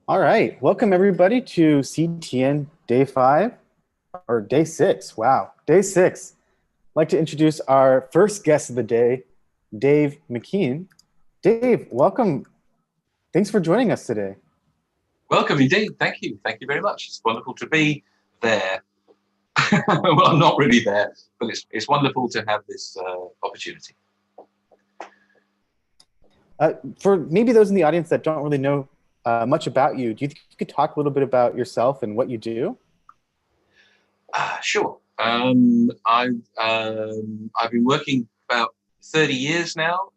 All right, welcome everybody to CTN Day 5, or Day 6, wow, Day 6. I'd like to introduce our first guest of the day, Dave McKean. Dave, welcome. Thanks for joining us today. Welcome indeed, thank you very much. It's wonderful to be there. Well, I'm not really there, but it's wonderful to have this opportunity. For maybe those in the audience that don't really know much about you, do you think you could talk a little bit about yourself and what you do? Sure. I've been working about 30 years now,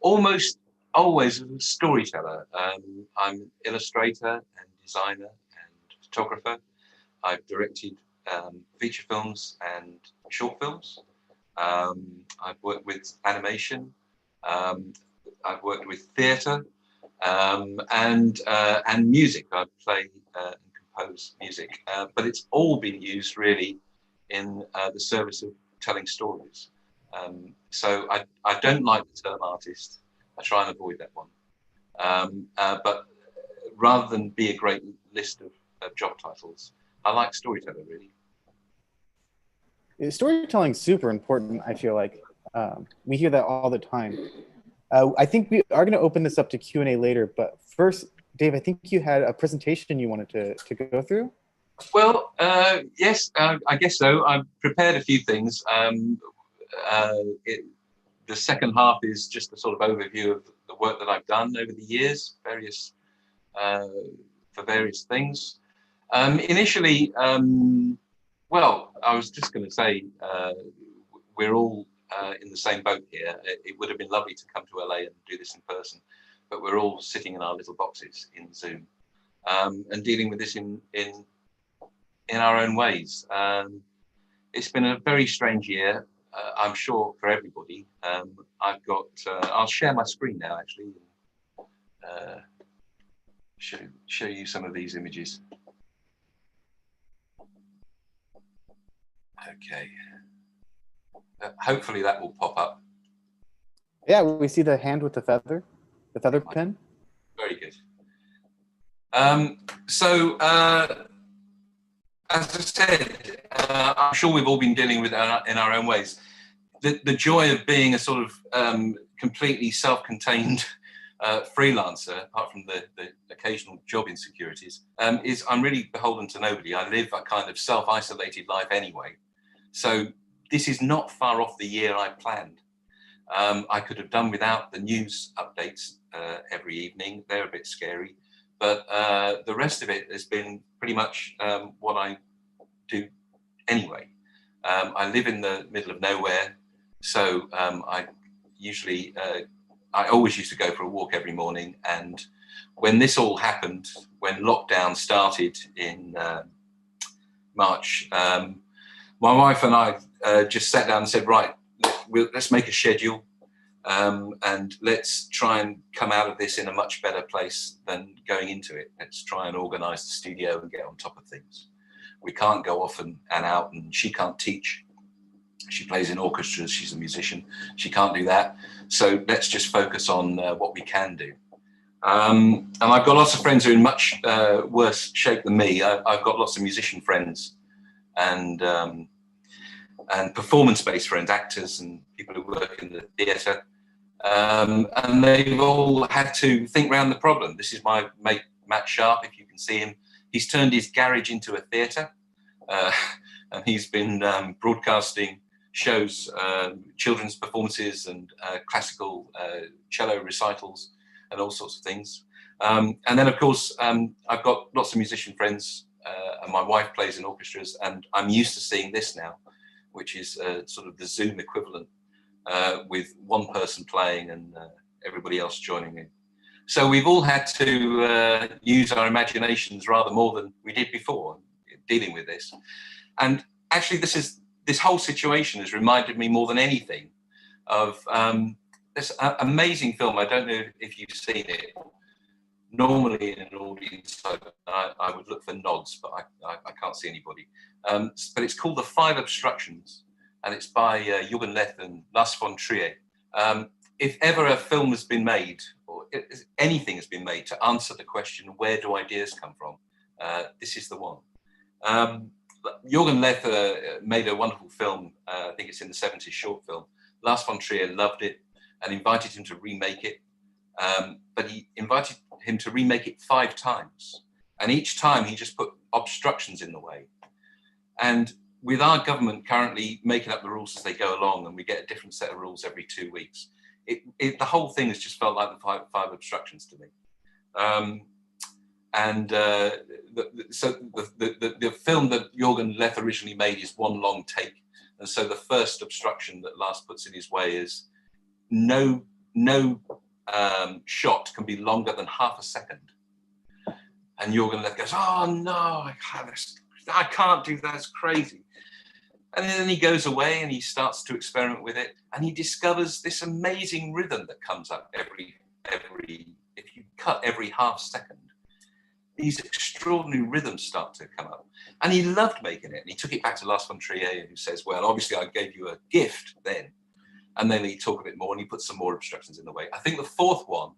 almost always as a storyteller. I'm an illustrator and designer and photographer. I've directed feature films and short films. I've worked with animation. I've worked with theatre and music. I play and compose music, but it's all been used really in the service of telling stories. So I don't like the term artist. I try and avoid that one. But rather than be a great list of job titles, I like storyteller really. Storytelling's super important, I feel like. We hear that all the time. I think we are going to open this up to Q&A later, but first, Dave, I think you had a presentation you wanted to go through. Well, yes, I guess so. I've prepared a few things. The second half is just a sort of overview of the work that I've done over the years, for various things. Initially, well, I was just going to say, we're all in the same boat here. It would have been lovely to come to LA and do this in person, but we're all sitting in our little boxes in Zoom and dealing with this in our own ways. It's been a very strange year, I'm sure, for everybody. I've got, I'll share my screen now, actually, and show you some of these images. Okay. Hopefully that will pop up. Yeah, we see the hand with the feather pen. Very good. So, as I said, I'm sure we've all been dealing with it in our own ways. The joy of being a sort of completely self-contained freelancer, apart from the occasional job insecurities, is I'm really beholden to nobody. I live a kind of self-isolated life anyway. So this is not far off the year I planned. I could have done without the news updates every evening. They're a bit scary. But the rest of it has been pretty much what I do anyway. I live in the middle of nowhere. So I always used to go for a walk every morning. And when this all happened, when lockdown started in March, my wife and I just sat down and said, right, let's make a schedule and let's try and come out of this in a much better place than going into it. Let's try and organise the studio and get on top of things. We can't go off and out, and she can't teach. She plays in orchestras, she's a musician. She can't do that. So let's just focus on what we can do. And I've got lots of friends who are in much worse shape than me. I've got lots of musician friends and performance-based friends, actors and people who work in the theatre. And they've all had to think around the problem. This is my mate, Matt Sharp, if you can see him. He's turned his garage into a theatre, and he's been broadcasting shows, children's performances and classical cello recitals and all sorts of things. And then, of course, I've got lots of musician friends, and my wife plays in orchestras, and I'm used to seeing this now, which is sort of the Zoom equivalent with one person playing and everybody else joining in. So we've all had to use our imaginations rather more than we did before dealing with this. And actually this whole situation has reminded me more than anything of this amazing film. I don't know if you've seen it. Normally in an audience, I would look for nods, but I can't see anybody. But it's called The Five Obstructions, and it's by Jürgen Leth and Lars von Trier. If ever a film has been made, or anything has been made to answer the question, where do ideas come from? This is the one. Jürgen Lether made a wonderful film, I think it's in the 70s, short film. Lars von Trier loved it and invited him to remake it. But he invited him to remake it 5 times. And each time he just put obstructions in the way. And with our government currently making up the rules as they go along, and we get a different set of rules every 2 weeks, the whole thing has just felt like the five obstructions to me. So the film that Jürgen Lether originally made is one long take. And so the first obstruction that Lars puts in his way is no shot can be longer than half a second. And Jürgen Lether goes, oh no, I can't do that, it's crazy. And then he goes away and he starts to experiment with it, and he discovers this amazing rhythm that comes up if you cut every half second. These extraordinary rhythms start to come up. And he loved making it. And he took it back to Lars von Trier, who says, well, obviously I gave you a gift then. And then he talk a bit more and he puts some more obstructions in the way. I think the 4th one,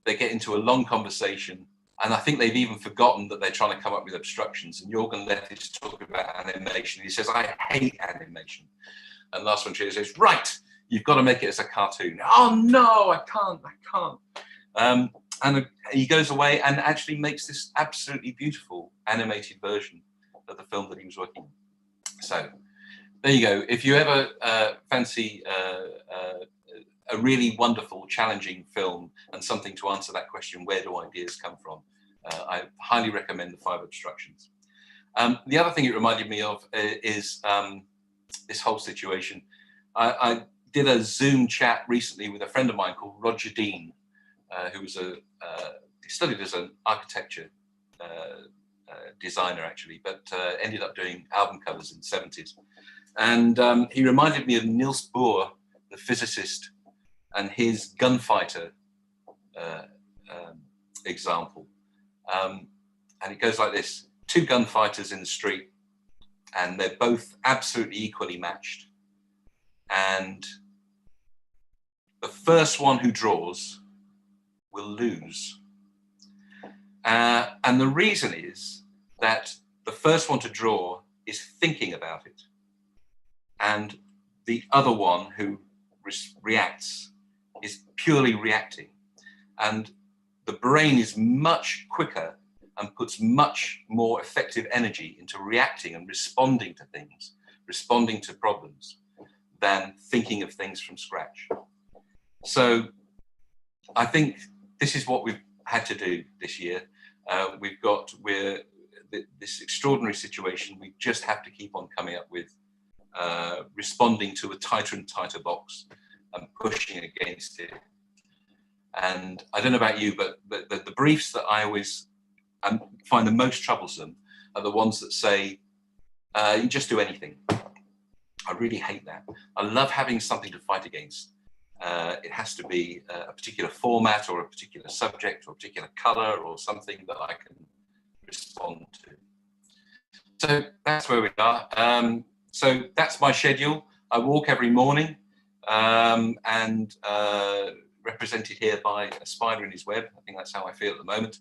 they get into a long conversation, and I think they've even forgotten that they're trying to come up with obstructions. And Jürgen Lether is talking about animation. He says, I hate animation. And Lars von Trier says, right, you've got to make it as a cartoon. Oh no, I can't. And he goes away and actually makes this absolutely beautiful animated version of the film that he was working on. So there you go. If you ever fancy a really wonderful, challenging film and something to answer that question, where do ideas come from? I highly recommend The 5 Obstructions. The other thing it reminded me of is this whole situation. I did a Zoom chat recently with a friend of mine called Roger Dean, who was he studied as an architecture designer actually, but ended up doing album covers in the 70s. And he reminded me of Niels Bohr, the physicist, and his gunfighter example. And it goes like this: 2 gunfighters in the street, and they're both absolutely equally matched. And the first one who draws will lose. And the reason is that the first one to draw is thinking about it. And the other one who reacts is purely reacting. And the brain is much quicker and puts much more effective energy into reacting and responding to things, responding to problems, than thinking of things from scratch. So I think this is what we've had to do this year. We're this extraordinary situation. We just have to keep on coming up with responding to a tighter and tighter box and pushing against it. And I don't know about you, but the briefs that I always find the most troublesome are the ones that say, you just do anything. I really hate that. I love having something to fight against. It has to be a particular format or a particular subject or a particular color or something that I can respond to. So that's where we are. So that's my schedule. I walk every morning and represented here by a spider in his web. I think that's how I feel at the moment.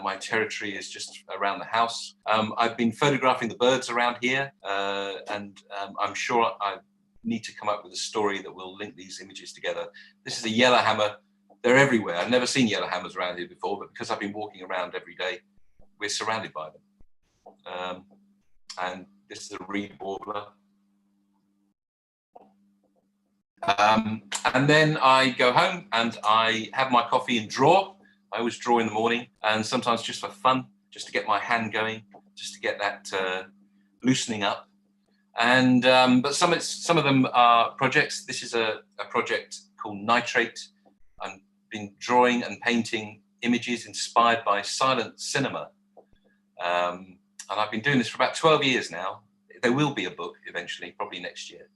My territory is just around the house. I've been photographing the birds around here, and I'm sure I need to come up with a story that will link these images together. This is a yellowhammer. They're everywhere. I've never seen yellowhammers around here before, but because I've been walking around every day, we're surrounded by them. And this is a reed warbler. And then I go home and I have my coffee and draw. I always draw in the morning, and sometimes just for fun, just to get my hand going, just to get that loosening up. And but some of them are projects. This is a project called Nitrate. I've been drawing and painting images inspired by silent cinema. And I've been doing this for about 12 years now. There will be a book eventually, probably next year.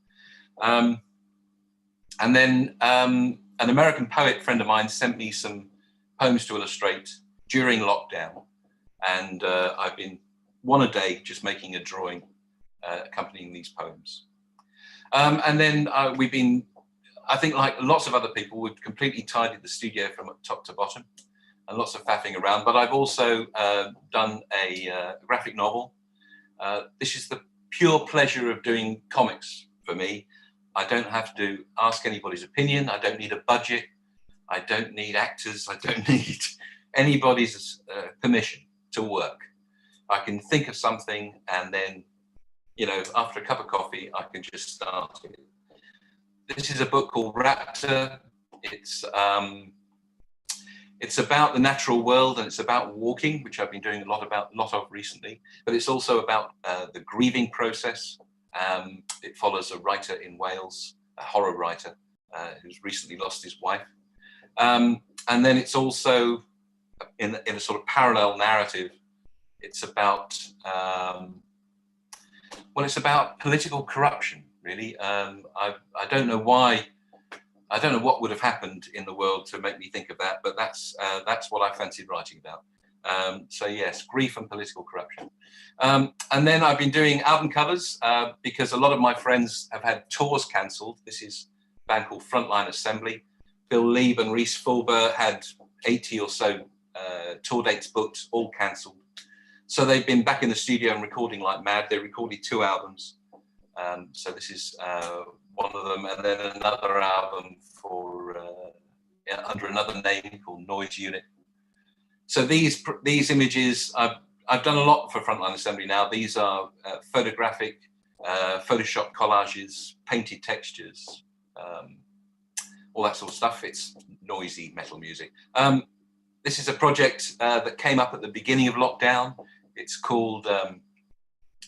And then an American poet friend of mine sent me some poems to illustrate during lockdown. And I've been one a day just making a drawing accompanying these poems. And then I think like lots of other people, we've completely tidied the studio from top to bottom and lots of faffing around. But I've also done a graphic novel. This is the pure pleasure of doing comics for me. I don't have to ask anybody's opinion. I don't need a budget. I don't need actors. I don't need anybody's permission to work. I can think of something and then, you know, after a cup of coffee, I can just start it. This is a book called Raptor. It's about the natural world, and it's about walking, which I've been doing a lot of recently. But it's also about the grieving process. It follows a writer in Wales, a horror writer who's recently lost his wife. And then it's also in a sort of parallel narrative. It's about it's about political corruption, really. I don't know why. I don't know what would have happened in the world to make me think of that, but that's what I fancied writing about. So yes, grief and political corruption. And then I've been doing album covers because a lot of my friends have had tours cancelled. This is a band called Frontline Assembly. Bill Lieb and Reese Fulber had 80 or so tour dates booked, all cancelled. So they've been back in the studio and recording like mad. They recorded 2 albums. So this is one of them, and then another album for under another name called Noise Unit. So these images, I've done a lot for Frontline Assembly now. These are photographic, Photoshop collages, painted textures, all that sort of stuff. It's noisy metal music. This is a project that came up at the beginning of lockdown. It's called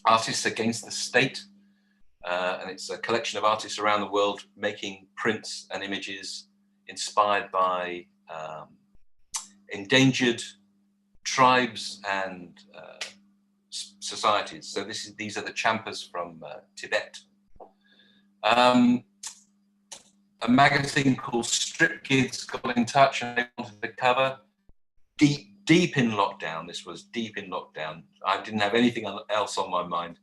Artists Against the State. And it's a collection of artists around the world making prints and images inspired by endangered tribes and societies. So these are the Champas from Tibet. A magazine called Strip Kids got in touch and they wanted to cover. Deep in lockdown, this was deep in lockdown. I didn't have anything else on my mind.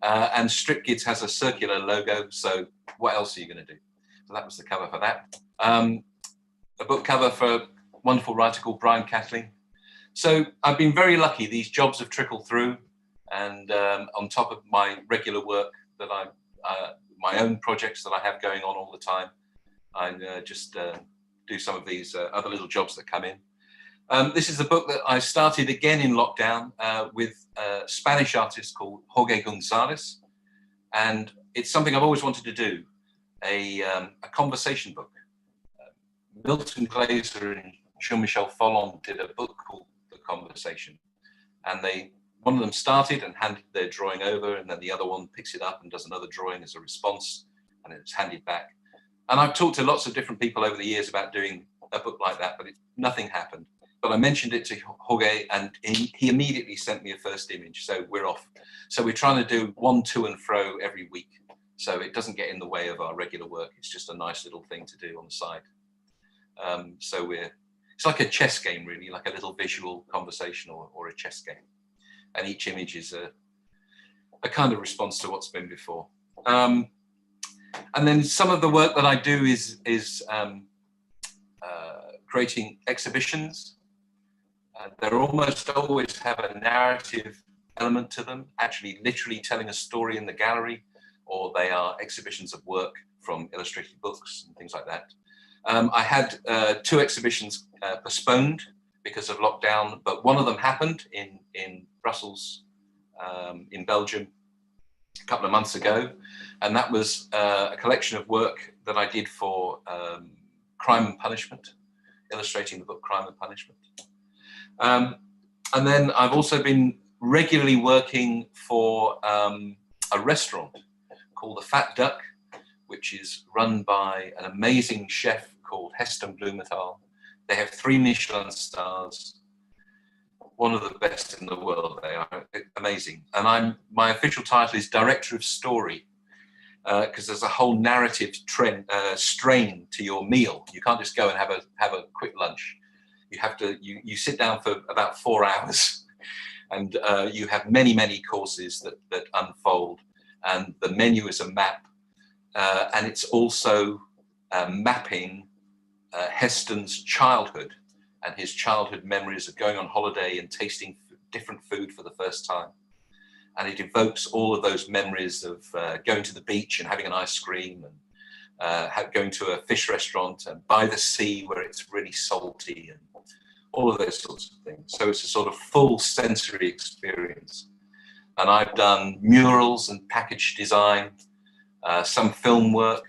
And Strip Kids has a circular logo, so what else are you going to do? So that was the cover for that. A book cover for a wonderful writer called Brian Catley. So I've been very lucky. These jobs have trickled through, and on top of my regular work that my own projects that I have going on all the time, I just do some of these other little jobs that come in. This is a book that I started again in lockdown with a Spanish artist called Jorge Gonzalez, and it's something I've always wanted to do, a conversation book. Milton Glaser and Jean-Michel Follon did a book called The Conversation, and one of them started and handed their drawing over, and then the other one picks it up and does another drawing as a response, and it's handed back. And I've talked to lots of different people over the years about doing a book like that, but nothing happened. But I mentioned it to Jorge, and he immediately sent me a first image. So we're off. So we're trying to do 1 to and fro every week, so it doesn't get in the way of our regular work. It's just a nice little thing to do on the side. So it's like a chess game, really, like a little visual conversation or a chess game. And each image is a kind of response to what's been before. And then some of the work that I do is creating exhibitions. They almost always have a narrative element to them, actually literally telling a story in the gallery, or they are exhibitions of work from illustrated books and things like that. I had 2 exhibitions postponed because of lockdown, but one of them happened in Brussels, in Belgium, a couple of months ago, and that was a collection of work that I did for Crime and Punishment, illustrating the book Crime and Punishment. And then I've also been regularly working for a restaurant called The Fat Duck, which is run by an amazing chef called Heston Blumenthal. They have 3 Michelin stars, one of the best in the world. They are amazing. And my official title is Director of Story, because there's a whole narrative strain to your meal. You can't just go and have a quick lunch. You have to, you sit down for about 4 hours, and you have many courses that unfold, and the menu is a map, and it's also mapping Heston's childhood and his childhood memories of going on holiday and tasting different food for the first time. And it evokes all of those memories of going to the beach and having an ice cream, and going to a fish restaurant and by the sea where it's really salty, and all of those sorts of things. So it's a sort of full sensory experience. And I've done murals and package design, some film work,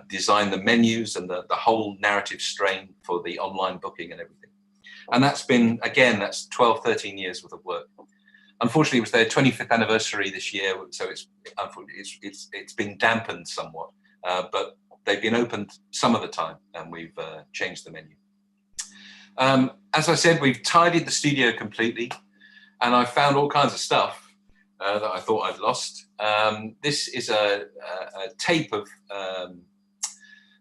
designed the menus and the whole narrative strain for the online booking and everything. And that's been, again, that's 12, 13 years worth of work. Unfortunately, it was their 25th anniversary this year, so it's been dampened somewhat, but they've been opened some of the time, and we've changed the menu. As I said, we've tidied the studio completely, and I found all kinds of stuff that I thought I'd lost. This is a tape of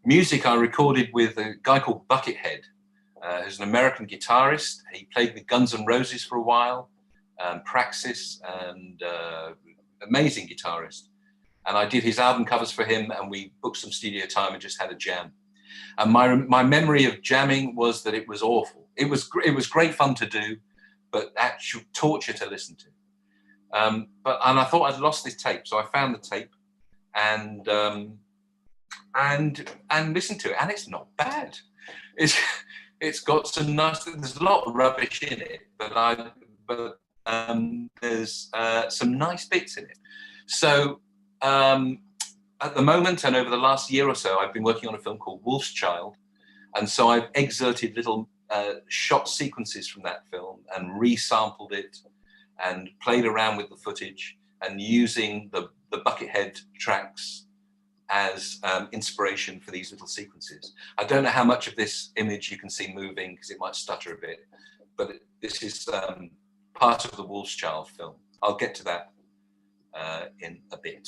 music I recorded with a guy called Buckethead, who's an American guitarist. He played with Guns N' Roses for a while, Praxis, and amazing guitarist. And I did his album covers for him, and we booked some studio time and just had a jam. And my memory of jamming was that it was awful. It was great fun to do, but actual torture to listen to. And I thought I'd lost this tape, so I found the tape and listened to it, and it's not bad. It's got some nice. There's a lot of rubbish in it, but there's some nice bits in it. So at the moment, and over the last year or so, I've been working on a film called Wolf's Child, and so I've excerpted little shot sequences from that film and resampled it and played around with the footage and using the Buckethead tracks as inspiration for these little sequences. I don't know how much of this image you can see moving because it might stutter a bit, but this is part of the Wolf's Child film. I'll get to that in a bit.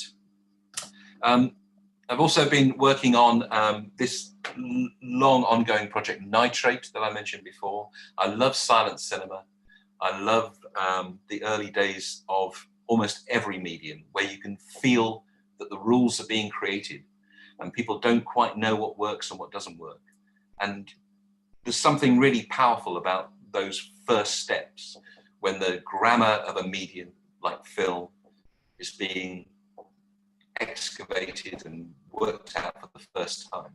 I've also been working on this long ongoing project, Nitrate, that I mentioned before. I love silent cinema. I love the early days of almost every medium where you can feel that the rules are being created and people don't quite know what works and what doesn't work. And there's something really powerful about those first steps when the grammar of a medium like film is being excavated and worked out for the first time.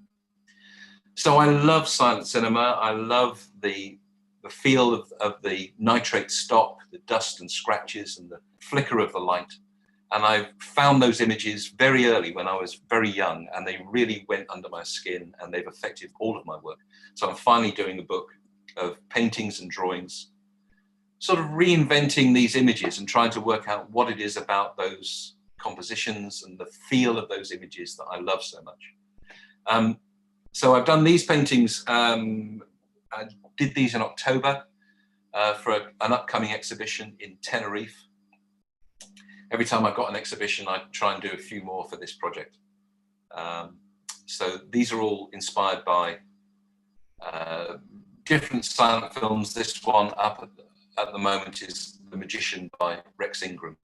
So I love silent cinema. I love the feel of the nitrate stock, the dust and scratches and the flicker of the light. And I found those images very early when I was very young, and they really went under my skin and they've affected all of my work. So I'm finally doing a book of paintings and drawings, sort of reinventing these images and trying to work out what it is about those compositions and the feel of those images that I love so much. So I've done these paintings. I did these in October for an upcoming exhibition in Tenerife. Every time I've got an exhibition, I try and do a few more for this project. So these are all inspired by different silent films. This one up at the moment is The Magician by Rex Ingram.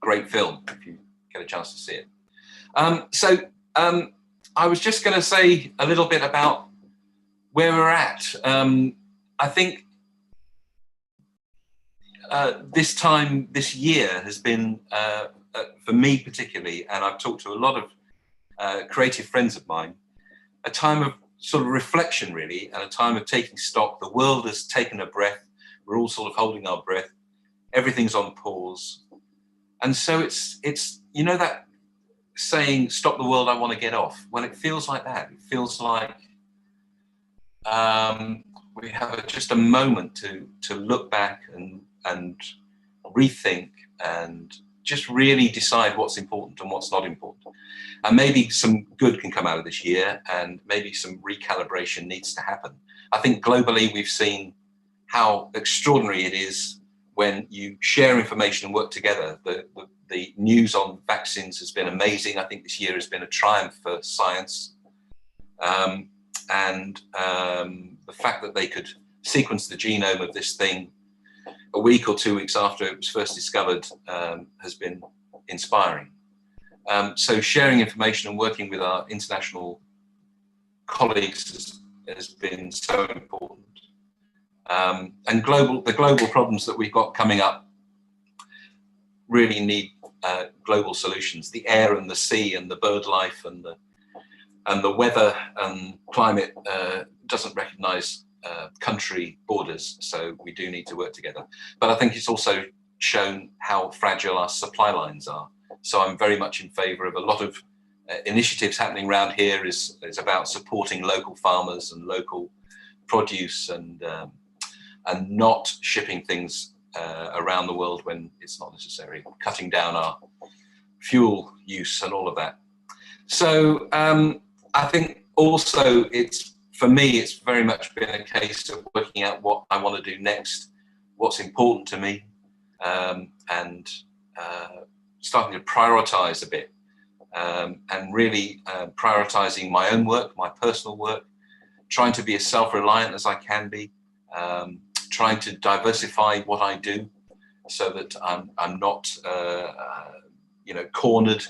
Great film, if you get a chance to see it. I was just going to say a little bit about where we're at. I think this year has been, for me particularly, and I've talked to a lot of creative friends of mine, a time of sort of reflection, really, and a time of taking stock. The world has taken a breath. We're all sort of holding our breath. Everything's on pause. And so it's you know that saying, stop the world, I want to get off? Well, it feels like that. It feels like we have just a moment to look back and rethink and just really decide what's important and what's not important. And maybe some good can come out of this year, and maybe some recalibration needs to happen. I think globally we've seen how extraordinary it is when you share information and work together. The news on vaccines has been amazing. I think this year has been a triumph for science. And the fact that they could sequence the genome of this thing a week or 2 weeks after it was first discovered has been inspiring. So sharing information and working with our international colleagues has been so important. And the global problems that we've got coming up really need global solutions. The air and the sea and the bird life and the weather and climate doesn't recognise country borders, so we do need to work together. But I think it's also shown how fragile our supply lines are. So I'm very much in favour of a lot of initiatives happening around here is about supporting local farmers and local produce and not shipping things around the world when it's not necessary, cutting down our fuel use and all of that. So I think also for me, it's very much been a case of working out what I want to do next, what's important to me, and starting to prioritise a bit, and really prioritising my own work, my personal work, trying to be as self-reliant as I can be, trying to diversify what I do so that I'm not cornered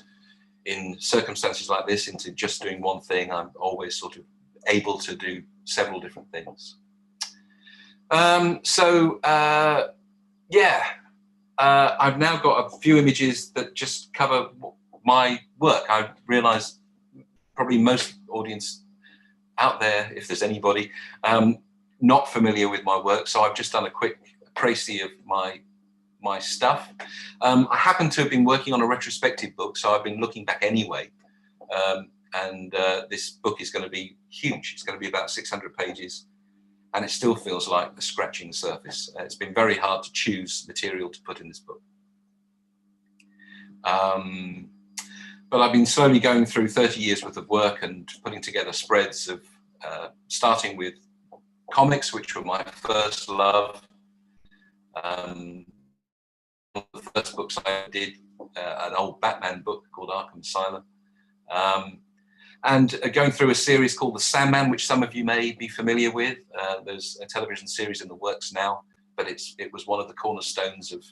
in circumstances like this into just doing one thing. I'm always sort of able to do several different things. I've now got a few images that just cover my work. I realise probably most audience out there, if there's anybody, not familiar with my work, so I've just done a quick précis of my stuff. I happen to have been working on a retrospective book, so I've been looking back anyway. This book is going to be huge. It's going to be about 600 pages, and it still feels like scratching the surface. It's been very hard to choose material to put in this book. But I've been slowly going through 30 years worth of work and putting together spreads of, starting with comics, which were my first love. One of the first books I did, an old Batman book called Arkham Asylum. And going through a series called The Sandman, which some of you may be familiar with. There's a television series in the works now, but it was one of the cornerstones of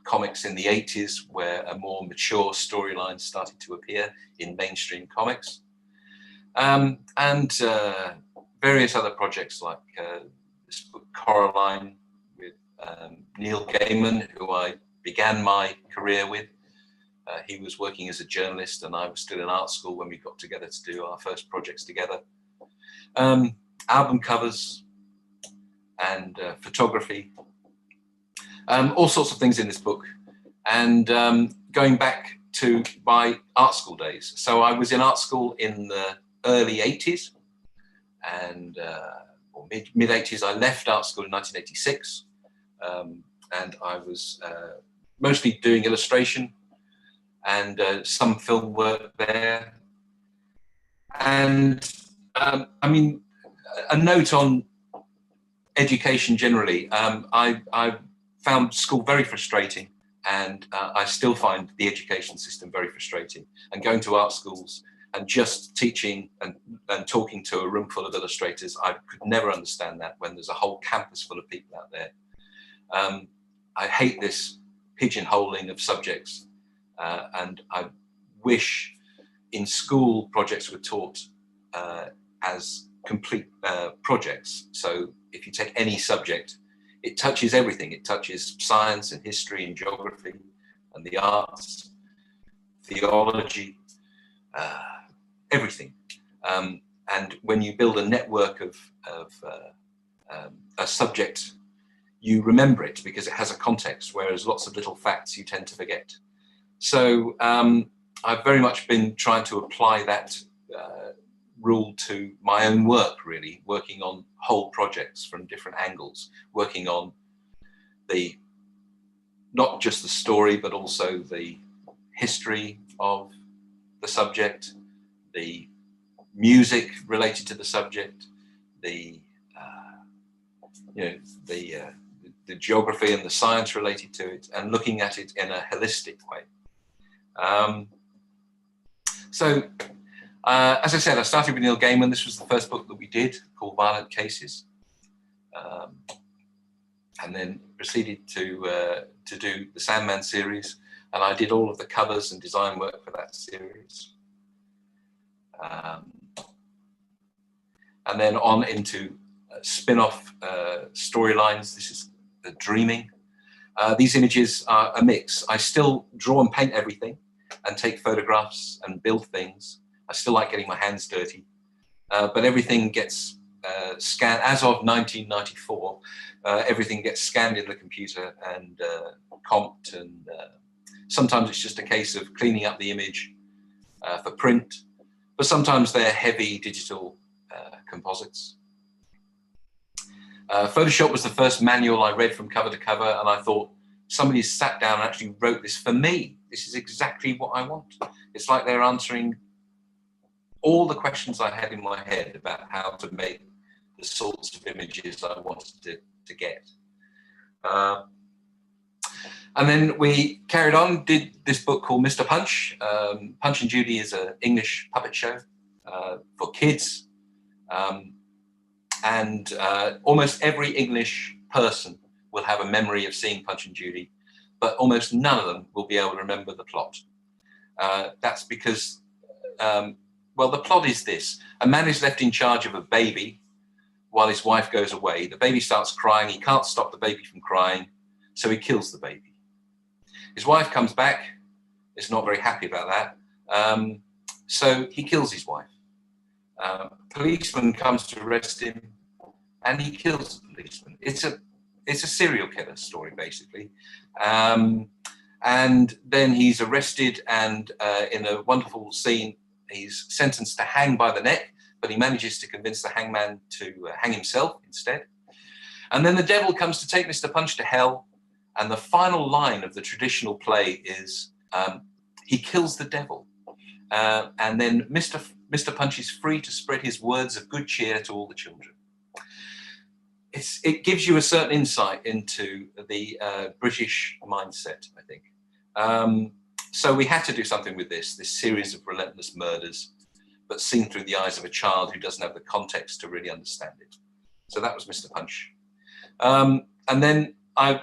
comics in the 80s, where a more mature storyline started to appear in mainstream comics. And various other projects like this book, Coraline, with Neil Gaiman, who I began my career with. He was working as a journalist and I was still in art school when we got together to do our first projects together. Album covers and photography, all sorts of things in this book. And going back to my art school days. So I was in art school in the early 80s and mid 80s. I left art school in 1986 and I was mostly doing illustration and some film work there. And I mean, a note on education generally. I found school very frustrating, and I still find the education system very frustrating. And going to art schools and just teaching and talking to a room full of illustrators, I could never understand that when there's a whole campus full of people out there. I hate this pigeonholing of subjects. And I wish in school projects were taught as complete projects. So if you take any subject, it touches everything. It touches science and history and geography and the arts, theology, everything. And when you build a network of a subject, you remember it because it has a context, whereas lots of little facts you tend to forget. So I've very much been trying to apply that rule to my own work, really, working on whole projects from different angles, working on not just the story, but also the history of the subject, the music related to the subject, the geography and the science related to it, and looking at it in a holistic way. As I said, I started with Neil Gaiman. This was the first book that we did, called Violent Cases, and then proceeded to do the Sandman series, and I did all of the covers and design work for that series. and then on into spin-off storylines. This is the Dreaming. These images are a mix. I still draw and paint everything and take photographs and build things. I still like getting my hands dirty, but everything gets scanned. As of 1994, everything gets scanned in the computer and comped, and sometimes it's just a case of cleaning up the image for print, but sometimes they're heavy digital composites. Photoshop was the first manual I read from cover to cover, and I thought, somebody sat down and actually wrote this for me. This is exactly what I want. It's like they're answering all the questions I had in my head about how to make the sorts of images I wanted to get. And then we carried on, did this book called Mr. Punch. Punch and Judy is an English puppet show for kids. And almost every English person will have a memory of seeing Punch and Judy, but almost none of them will be able to remember the plot. That's because, well, the plot is this. A man is left in charge of a baby while his wife goes away. The baby starts crying. He can't stop the baby from crying, so he kills the baby. His wife comes back, is not very happy about that, so he kills his wife. Policeman comes to arrest him, and he kills the policeman. It's a serial killer story, basically. And then he's arrested, and in a wonderful scene, he's sentenced to hang by the neck, but he manages to convince the hangman to hang himself instead. And then the devil comes to take Mr. Punch to hell, and the final line of the traditional play is, he kills the devil. And then Mr. Punch is free to spread his words of good cheer to all the children. It gives you a certain insight into the British mindset, I think. So we had to do something with this series of relentless murders, but seen through the eyes of a child who doesn't have the context to really understand it. So that was Mr. Punch. And then I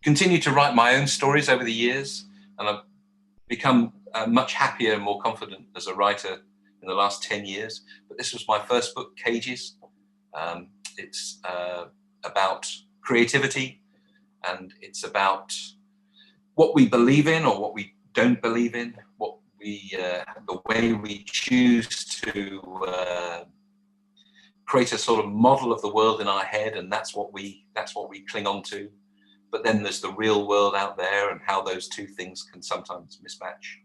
continued to write my own stories over the years, and I've become much happier and more confident as a writer in the last 10 years. But this was my first book, Cages. It's about creativity, and it's about what we believe in or what we don't believe in, what we, the way we choose to create a sort of model of the world in our head, and that's what we cling on to. But then there's the real world out there, and how those two things can sometimes mismatch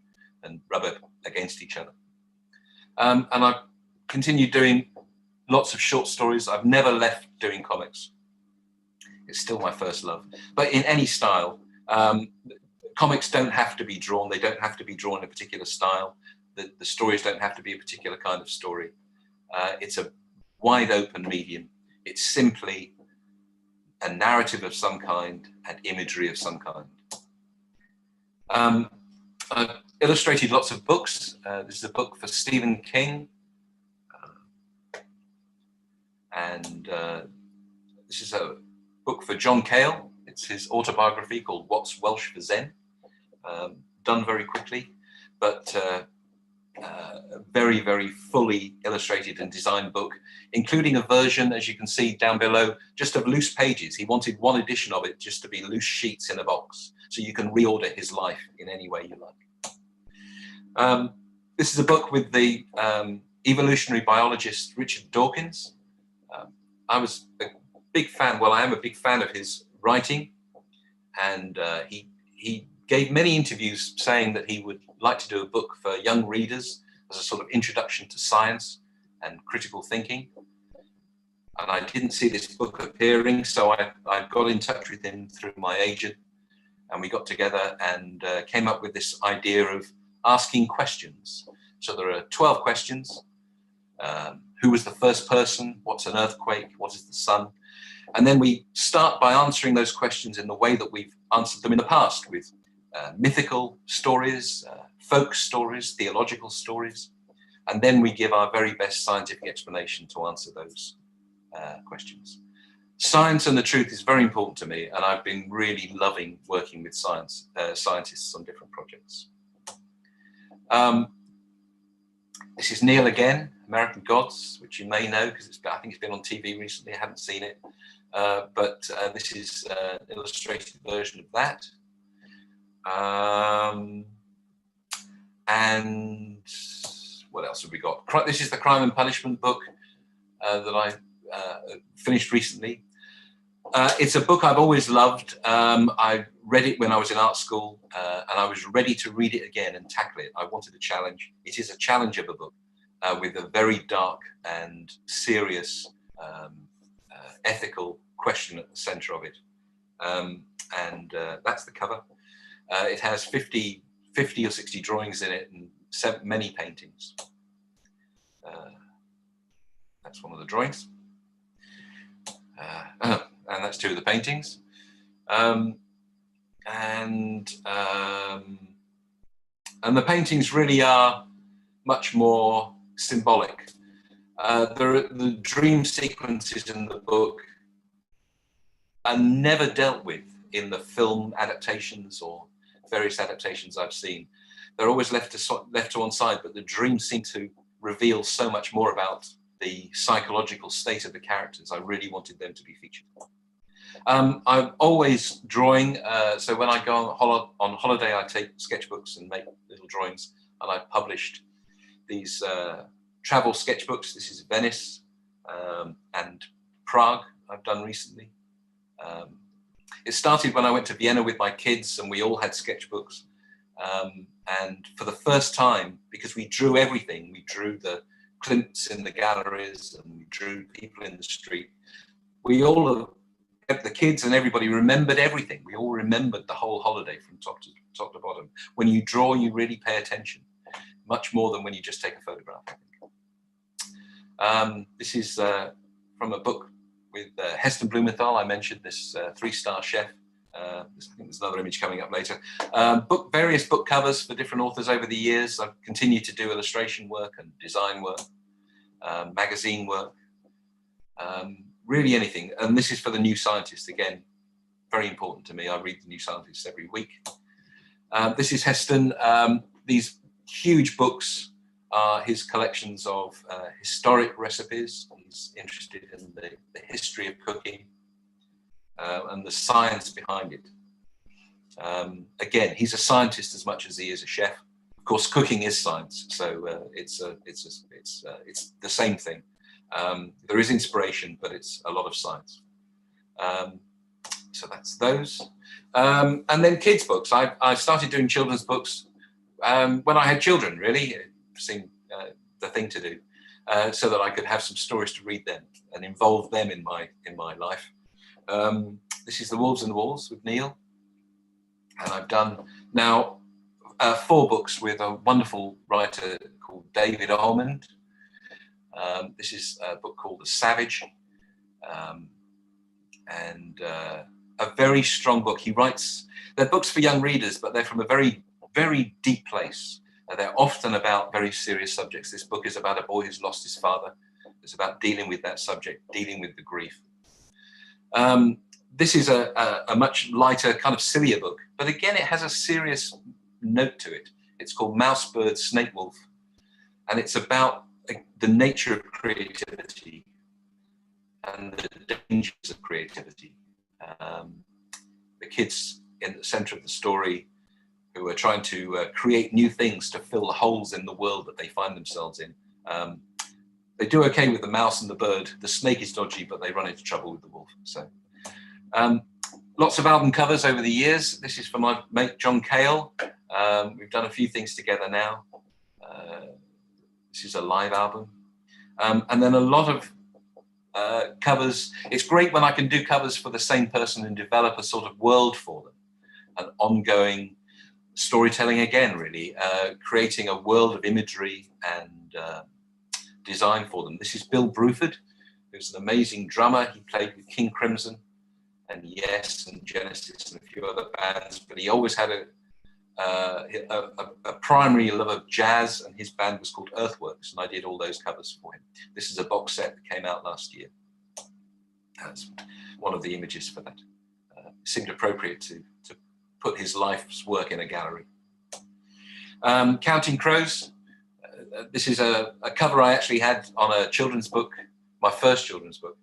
and rub up against each other. And I've continued doing lots of short stories. I've never left doing comics. It's still my first love. But in any style, comics don't have to be drawn. They don't have to be drawn in a particular style. The stories don't have to be a particular kind of story. It's a wide open medium. It's simply a narrative of some kind and imagery of some kind. I've illustrated lots of books. This is a book for Stephen King. And this is a book for John Cale. It's his autobiography called What's Welsh for Zen. Done very quickly, but a very, very fully illustrated and designed book, including a version, as you can see down below, just of loose pages. He wanted one edition of it just to be loose sheets in a box, so you can reorder his life in any way you like. This is a book with the evolutionary biologist Richard Dawkins. I was a big fan, well, I am a big fan of his writing, and he gave many interviews saying that he would like to do a book for young readers as a sort of introduction to science and critical thinking. And I didn't see this book appearing, so I got in touch with him through my agent, and we got together and came up with this idea of asking questions. So there are 12 questions. Who was the first person? What's an earthquake? What is the sun? And then we start by answering those questions in the way that we've answered them in the past, with mythical stories, folk stories, theological stories. And then we give our very best scientific explanation to answer those questions. Science and the truth is very important to me, and I've been really loving working with scientists on different projects. This is Neil again. American Gods, which you may know because I think it's been on TV recently. I haven't seen it, but this is an illustrated version of that. And what else have we got? This is the Crime and Punishment book that I finished recently. It's a book I've always loved. I read it when I was in art school, and I was ready to read it again and tackle it. I wanted a challenge. It is a challenge of a book with a very dark and serious ethical question at the center of it. And that's the cover. It has 50 or 60 drawings in it and many paintings. That's one of the drawings. And that's two of the paintings. And the paintings really are much more symbolic. The dream sequences in the book are never dealt with in the film adaptations or various adaptations I've seen. They're always left to one side, but the dreams seem to reveal so much more about the psychological state of the characters. I really wanted them to be featured. I'm always drawing, so when I go on holiday, I take sketchbooks and make little drawings, and I've published these travel sketchbooks. This is Venice and Prague I've done recently. It started when I went to Vienna with my kids and we all had sketchbooks. And for the first time, because we drew everything, we drew the Klimts in the galleries and we drew people in the street. We all, the kids and everybody remembered everything. We all remembered the whole holiday from top to bottom. When you draw, you really pay attention, much more than when you just take a photograph, I think. This is from a book with Heston Blumenthal. I mentioned this 3-star chef. I think there's another image coming up later. Various book covers for different authors over the years. I've continued to do illustration work and design work, magazine work, really anything. And this is for the New Scientist, again, very important to me. I read the New Scientist every week. This is Heston. These huge books are his collections of historic recipes. He's interested in the history of cooking and the science behind it. Again, he's a scientist as much as he is a chef. Of course, cooking is science, so it's the same thing. There is inspiration, but it's a lot of science. So that's those. And then kids' books. I started doing children's books when I had children, really. It seemed the thing to do, so that I could have some stories to read them and involve them in my life. This is The Wolves and the Walls with Neil. And I've done now 4 books with a wonderful writer called David Almond. This is a book called The Savage, and a very strong book. He writes, they're books for young readers, but they're from a very, very deep place. They're often about very serious subjects. This book is about a boy who's lost his father. It's about dealing with that subject, dealing with the grief. This is a much lighter, kind of sillier book, but again, it has a serious note to it. It's called Mouse, Bird, Snake, Wolf, and it's about the nature of creativity and the dangers of creativity. The kids in the center of the story who are trying to create new things to fill the holes in the world that they find themselves in. They do okay with the mouse and the bird. The snake is dodgy, but they run into trouble with the wolf. So, lots of album covers over the years. This is for my mate John Cale. We've done a few things together now. This is a live album. And then a lot of covers. It's great when I can do covers for the same person and develop a sort of world for them. An ongoing storytelling again, really. Creating a world of imagery and design for them. This is Bill Bruford, who's an amazing drummer. He played with King Crimson and Yes and Genesis and a few other bands, but he always had a primary love of jazz, and his band was called Earthworks, and I did all those covers for him. This is a box set that came out last year. That's one of the images for that. It seemed appropriate to put his life's work in a gallery. Counting Crows. this is a cover I actually had on a children's book, my first children's book,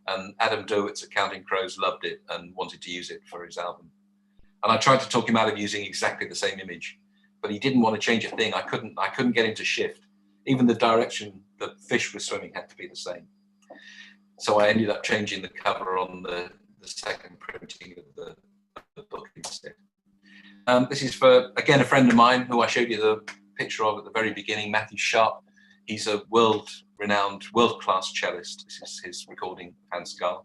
and Adam Derwitz at Counting Crows loved it and wanted to use it for his album. And I tried to talk him out of using exactly the same image, but he didn't want to change a thing. I couldn't get him to shift. Even the direction the fish was swimming had to be the same. So I ended up changing the cover on the second printing of the book instead. This is for, again, a friend of mine who I showed you the picture of at the very beginning, Matthew Sharp. He's a world-renowned, world-class cellist. This is his recording, Panscal.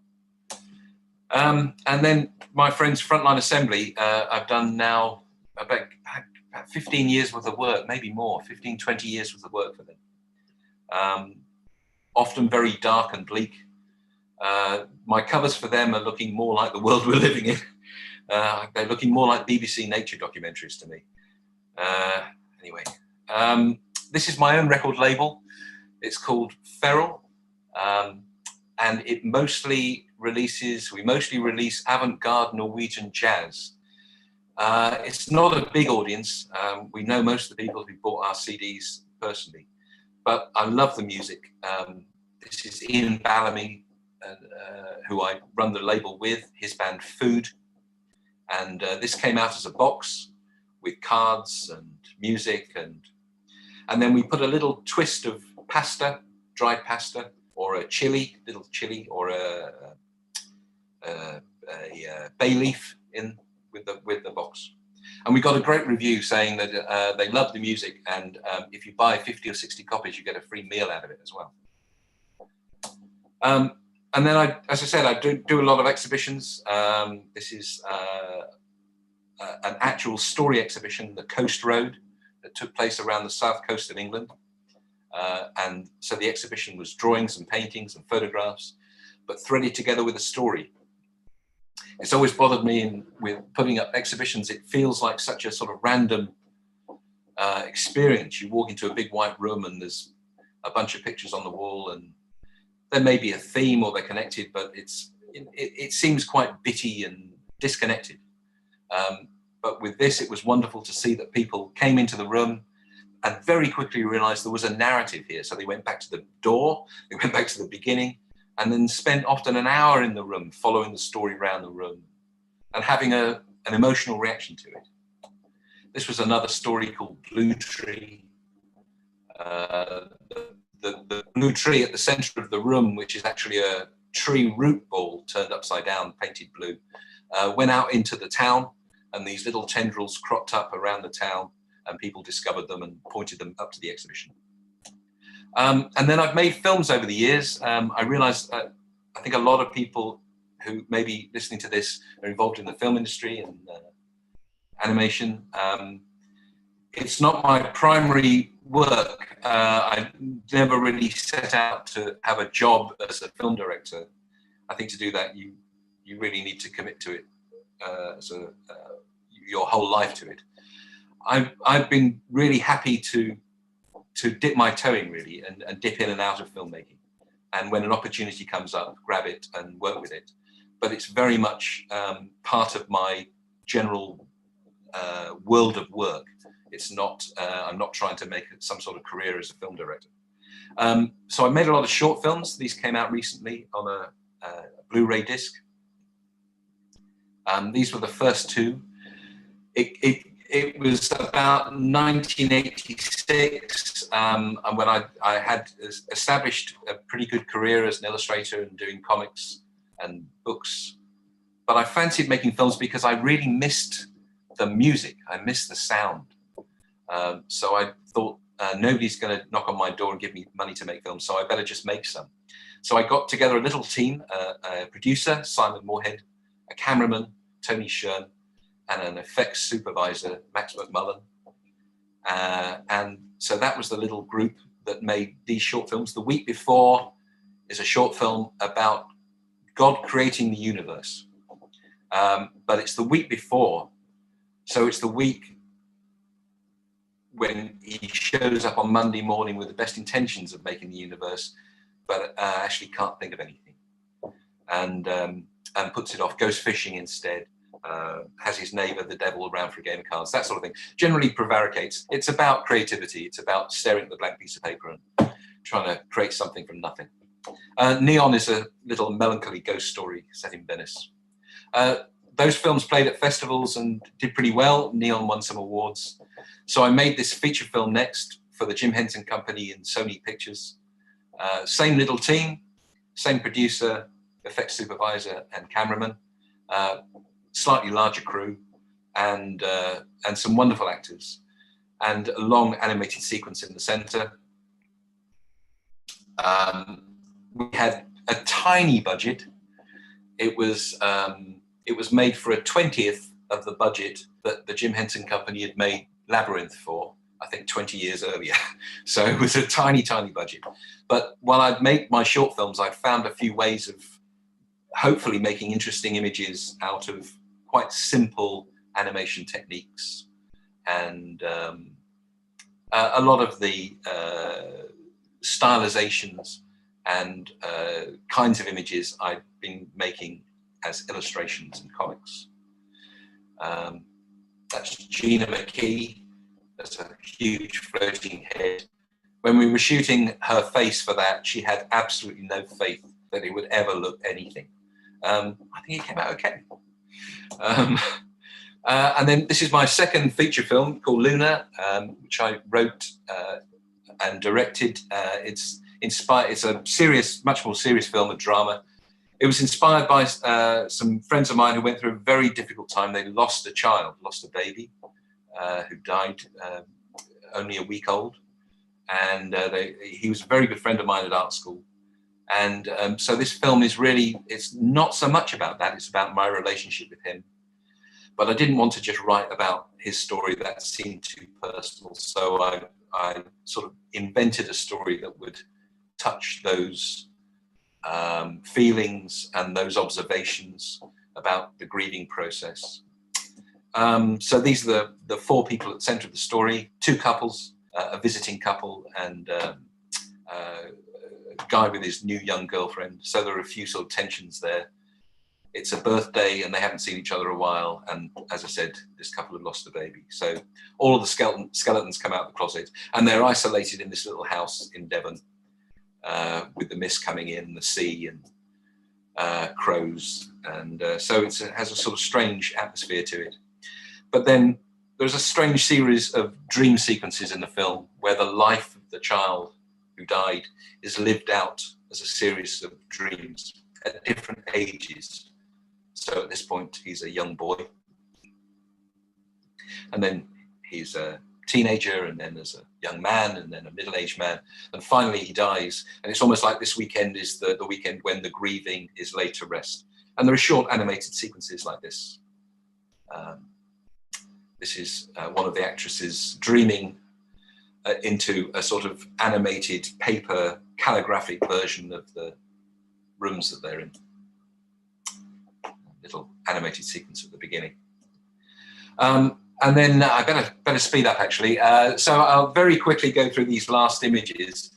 And then my friend's Frontline Assembly, I've done now about 15 years worth of work, maybe more, 15, 20 years worth of work for them. Often very dark and bleak. My covers for them are looking more like the world we're living in. They're looking more like BBC nature documentaries to me. Anyway, this is my own record label. It's called Feral, and we mostly release avant-garde Norwegian jazz. It's not a big audience. We know most of the people who bought our CDs personally, but I love the music. This is Ian Bellamy, who I run the label with, his band Food. And this came out as a box with cards and music, and then we put a little twist of pasta, dried pasta, or a little chili, or a bay leaf in with the box. And we got a great review saying that they love the music, and if you buy 50 or 60 copies, you get a free meal out of it as well. And then as I said, I do a lot of exhibitions. This is an actual story exhibition, The Coast Road, that took place around the south coast of England. And so the exhibition was drawings and paintings and photographs, but threaded together with a story. It's always bothered me with putting up exhibitions. It feels like such a sort of random experience. You walk into a big white room and there's a bunch of pictures on the wall, and there may be a theme or they're connected, but it seems quite bitty and disconnected. But with this, it was wonderful to see that people came into the room and very quickly realized there was a narrative here. So they went back to the door, they went back to the beginning, and then spent often an hour in the room following the story around the room and having an emotional reaction to it. This was another story called Blue Tree. The blue tree at the center of the room, which is actually a tree root ball turned upside down, painted blue, went out into the town, and these little tendrils cropped up around the town, and people discovered them and pointed them up to the exhibition. And then I've made films over the years. I realized I think a lot of people who may be listening to this are involved in the film industry and animation. It's not my primary work. I never really set out to have a job as a film director. I think to do that, you really need to commit to it your whole life to it. I've been really happy to dip my toe in, really, and dip in and out of filmmaking. And when an opportunity comes up, grab it and work with it. But it's very much part of my general world of work. It's not, I'm not trying to make some sort of career as a film director. So I made a lot of short films. These came out recently on a Blu-ray disc. These were the first two. It was about 1986, and when I had established a pretty good career as an illustrator and doing comics and books. But I fancied making films because I really missed the music. I missed the sound. So I thought nobody's going to knock on my door and give me money to make films, so I better just make some. So I got together a little team, a producer, Simon Moorhead, a cameraman, Tony Shern, and an effects supervisor, Max McMullen. And so that was the little group that made these short films. The week before is a short film about God creating the universe. But it's the week before. So it's the week when he shows up on Monday morning with the best intentions of making the universe, but actually can't think of anything. And puts it off, goes fishing instead, has his neighbour, the devil, around for a game of cards, that sort of thing. Generally prevaricates. It's about creativity. It's about staring at the blank piece of paper and trying to create something from nothing. Neon is a little melancholy ghost story set in Venice. Those films played at festivals and did pretty well. Neon won some awards. So I made this feature film next for the Jim Henson Company and Sony Pictures. Same little team, same producer, effects supervisor and cameraman, slightly larger crew, and some wonderful actors, and a long animated sequence in the center. We had a tiny budget. It was made for a 20th of the budget that the Jim Henson Company had made Labyrinth for, I think 20 years earlier. So it was a tiny, tiny budget. But while I'd made my short films, I'd found a few ways of hopefully making interesting images out of quite simple animation techniques. And a lot of the stylizations and kinds of images I've been making as illustrations and comics. That's Gina McKee. That's a huge floating head. When we were shooting her face for that, she had absolutely no faith that it would ever look anything. I think it came out okay. And then this is my second feature film called Luna, which I wrote and directed. It's a serious, much more serious film, a drama. It was inspired by some friends of mine who went through a very difficult time. They lost a child, lost a baby, who died only a week old. And he was a very good friend of mine at art school. And so this film is really, it's not so much about that, it's about my relationship with him. But I didn't want to just write about his story, that seemed too personal. So I sort of invented a story that would touch those feelings and those observations about the grieving process. So these are the four people at the center of the story, two couples, a visiting couple and a guy with his new young girlfriend. So there are a few sort of tensions there. It's a birthday and they haven't seen each other a while. And as I said, this couple have lost a baby. So all of the skeletons come out of the closet and they're isolated in this little house in Devon with the mist coming in, the sea and crows. And so it has a sort of strange atmosphere to it. But then there's a strange series of dream sequences in the film where the life of the child who died is lived out as a series of dreams at different ages. So at this point, he's a young boy. And then he's a teenager, and then there's a young man, and then a middle-aged man. And finally, he dies. And it's almost like this weekend is the weekend when the grieving is laid to rest. And there are short animated sequences like this. This is one of the actresses dreaming into a sort of animated paper calligraphic version of the rooms that they're in. Little animated sequence at the beginning. And then I better speed up actually. So I'll very quickly go through these last images.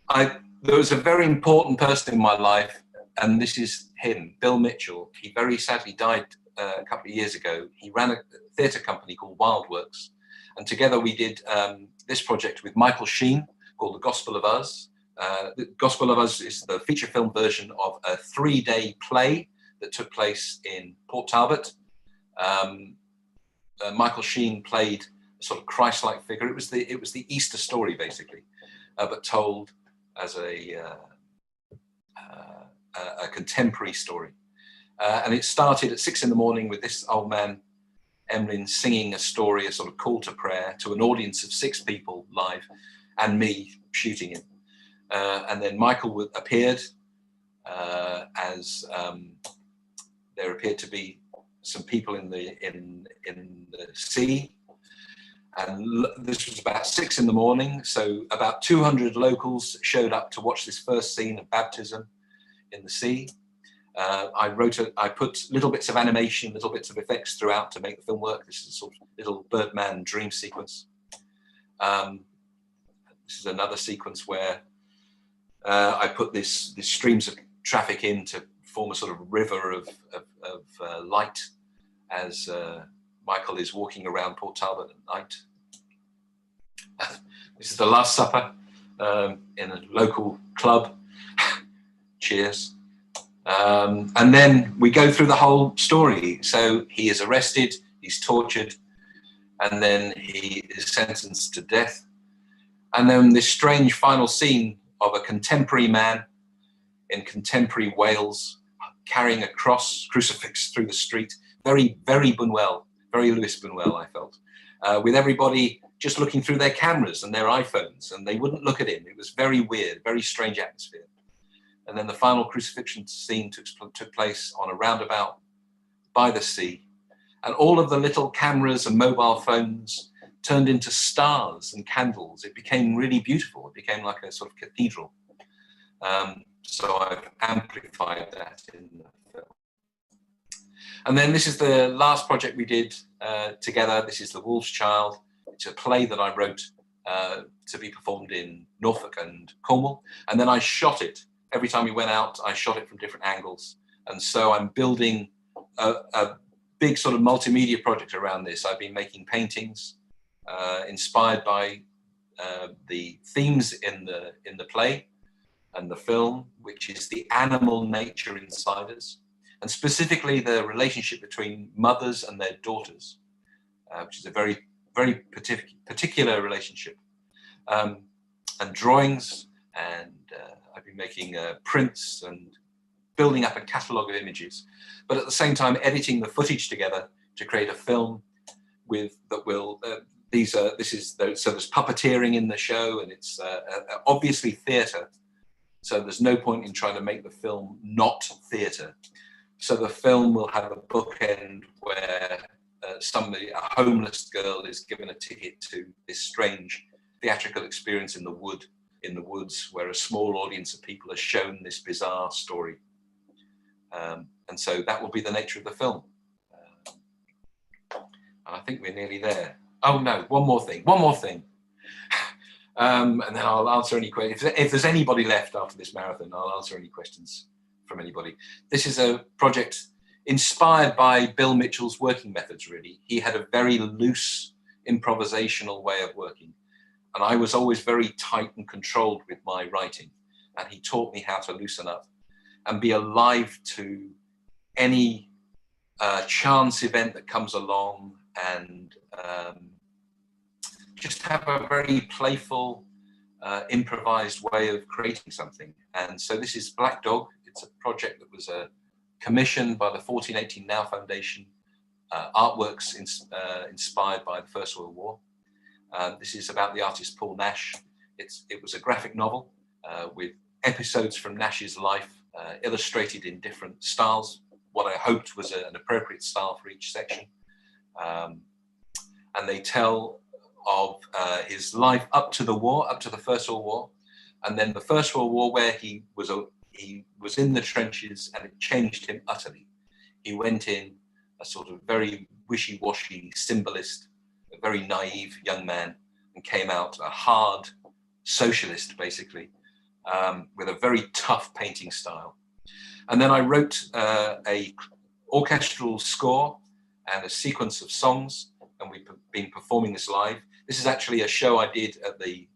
There was a very important person in my life, and this is him, Bill Mitchell. He very sadly died a couple of years ago. He ran a theatre company called Wildworks, and together we did this project with Michael Sheen called The Gospel of Us. The Gospel of Us is the feature film version of a 3-day play that took place in Port Talbot. Michael Sheen played a sort of Christ-like figure. It was the Easter story basically, but told as a contemporary story. And it started at 6 a.m. with this old man, Emlyn, singing a story, a sort of call to prayer to an audience of 6 people live, and me shooting him. And then Michael appeared as there appeared to be some people in the sea, and this was about 6 a.m. So about 200 locals showed up to watch this first scene of baptism in the sea. I put little bits of animation, little bits of effects throughout to make the film work. This is a sort of little Birdman dream sequence. This is another sequence where I put these streams of traffic in to form a sort of river of light as Michael is walking around Port Talbot at night. This is the Last Supper in a local club. Cheers. And then we go through the whole story. So he is arrested, he's tortured, and then he is sentenced to death. And then this strange final scene of a contemporary man in contemporary Wales carrying a crucifix through the street. Very, very Buñuel, very Lewis Buñuel, I felt. With everybody just looking through their cameras and their iPhones, and they wouldn't look at him. It was very weird, very strange atmosphere. And then the final crucifixion scene took place on a roundabout by the sea. And all of the little cameras and mobile phones turned into stars and candles. It became really beautiful. It became like a sort of cathedral. So I've amplified that in the film. And then this is the last project we did together. This is The Wolf's Child. It's a play that I wrote to be performed in Norfolk and Cornwall. And then I shot it. Every time we went out, I shot it from different angles. And so I'm building a big sort of multimedia project around this. I've been making paintings inspired by the themes in the play and the film, which is the animal nature inside us, and specifically the relationship between mothers and their daughters, which is a very, very particular relationship. And drawings, and I've been making prints and building up a catalogue of images, but at the same time editing the footage together to create a film with that will. So there's puppeteering in the show, and it's obviously theatre. So there's no point in trying to make the film not theatre. So the film will have a bookend where a homeless girl, is given a ticket to this strange theatrical experience in the woods, where a small audience of people are shown this bizarre story. And so that will be the nature of the film. And I think we're nearly there. Oh no, one more thing. And then I'll answer any questions. If there's anybody left after this marathon, I'll answer any questions from anybody. This is a project inspired by Bill Mitchell's working methods, really. He had a very loose, improvisational way of working. And I was always very tight and controlled with my writing. And he taught me how to loosen up and be alive to any chance event that comes along, and just have a very playful, improvised way of creating something. And so this is Black Dog. It's a project that was commissioned by the 1418 Now Foundation, artworks inspired by the First World War. This is about the artist Paul Nash. It was a graphic novel with episodes from Nash's life, illustrated in different styles, what I hoped was an appropriate style for each section. And they tell of his life up to the war, up to the First World War, and then the First World War, where he was in the trenches, and it changed him utterly. He went in a sort of very wishy-washy symbolist, a very naive young man, and came out a hard socialist, basically, with a very tough painting style. And then I wrote a orchestral score and a sequence of songs, and we've been performing this live. This is actually a show I did at the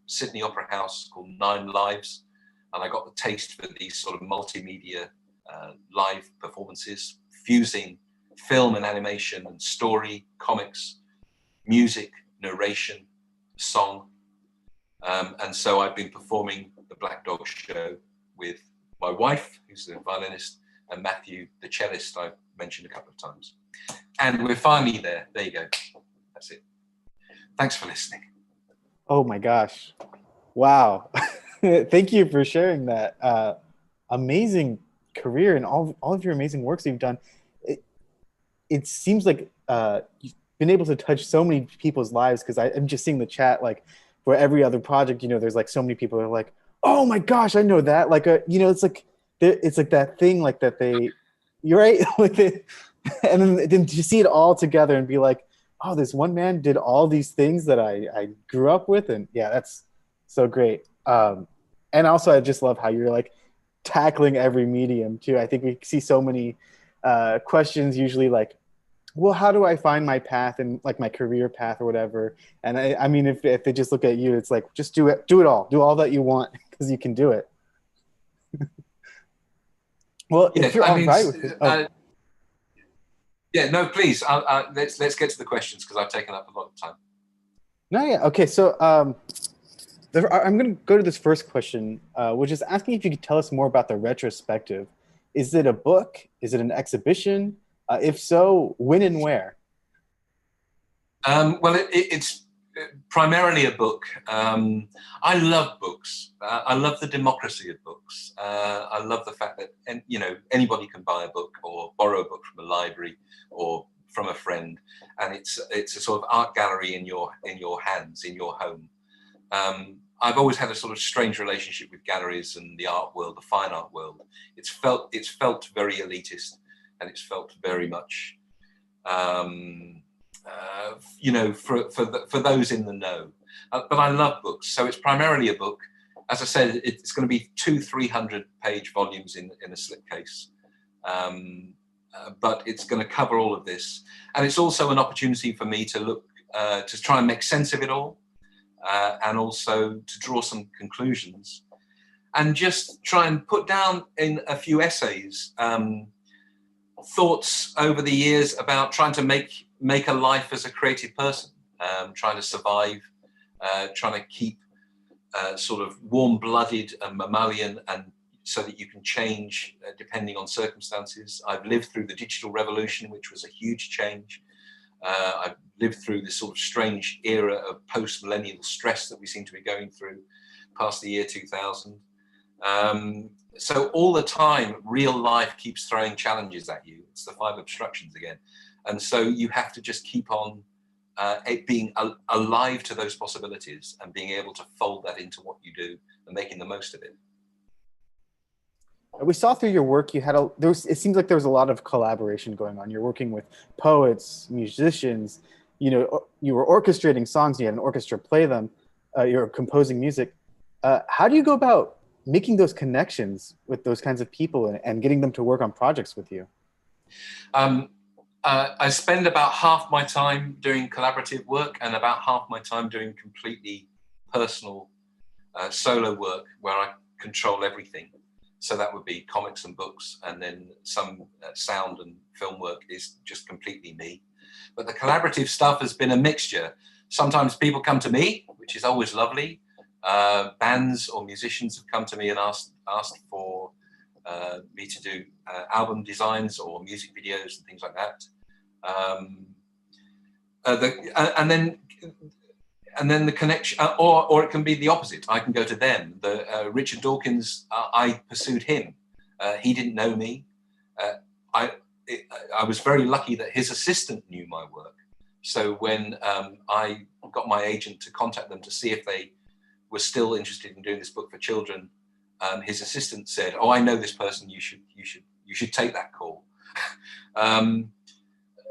Sydney Opera House called 9 Lives, and I got the taste for these sort of multimedia live performances, fusing film and animation and story, comics, music, narration, song. And so I've been performing the Black Dog show with my wife, who's the violinist, and Matthew, the cellist, I've mentioned a couple of times. And we're finally there. There you go. That's it. Thanks for listening. Oh my gosh. Wow. Thank you for sharing that. Amazing career and all of your amazing works you've done. It seems like you've been able to touch so many people's lives, because I'm just seeing the chat, like for every other project, there's like so many people who are like, oh my gosh, I know that. Like, it's like that thing, like that you're right. And then to see it all together and be like, oh, this one man did all these things that I grew up with. And yeah, that's so great. And also I just love how you're like tackling every medium too. I think we see so many questions usually like, well, how do I find my path and like my career path or whatever? And I mean, if they just look at you, it's like, just do it all that you want because you can do it. Well, Yeah, if you're I all mean, right with it. Oh. yeah, no, please. Let's get to the questions because I've taken up a lot of time. No, yeah. Okay, so I'm going to go to this first question, which is asking if you could tell us more about the retrospective. Is it a book? Is it an exhibition? If so, when and where? Well, it's primarily a book. I love books. I love the democracy of books. I love the fact that anybody can buy a book or borrow a book from a library or from a friend, and it's a sort of art gallery in your hands, in your home. I've always had a sort of strange relationship with galleries and the art world, the fine art world. It's felt very elitist, and it's felt very much, for those in the know. But I love books, so it's primarily a book. As I said, it's going to be 300-page volumes in a slipcase. But it's going to cover all of this, and it's also an opportunity for me to look to try and make sense of it all. And also to draw some conclusions and just try and put down in a few essays thoughts over the years about trying to make a life as a creative person, trying to survive, trying to keep sort of warm-blooded and mammalian, and so that you can change depending on circumstances. I've lived through the digital revolution, which was a huge change. I've lived through this sort of strange era of post-millennial stress that we seem to be going through past the year 2000. So all the time, real life keeps throwing challenges at you. It's the 5 obstructions again. And so you have to just keep on being alive to those possibilities and being able to fold that into what you do and making the most of it. We saw through your work you had it seems like there was a lot of collaboration going on. You're working with poets, musicians, you were orchestrating songs, you had an orchestra play them, you're composing music. How do you go about making those connections with those kinds of people and getting them to work on projects with you? I spend about half my time doing collaborative work and about half my time doing completely personal solo work where I control everything. So that would be comics and books, and then some sound and film work is just completely me. But the collaborative stuff has been a mixture. Sometimes people come to me, which is always lovely. Bands or musicians have come to me and asked for me to do album designs or music videos and things like that. And then the connection, or it can be the opposite. I can go to them. Richard Dawkins, I pursued him. He didn't know me. I was very lucky that his assistant knew my work. So when I got my agent to contact them to see if they were still interested in doing this book for children, his assistant said, "Oh, I know this person. You should take that call."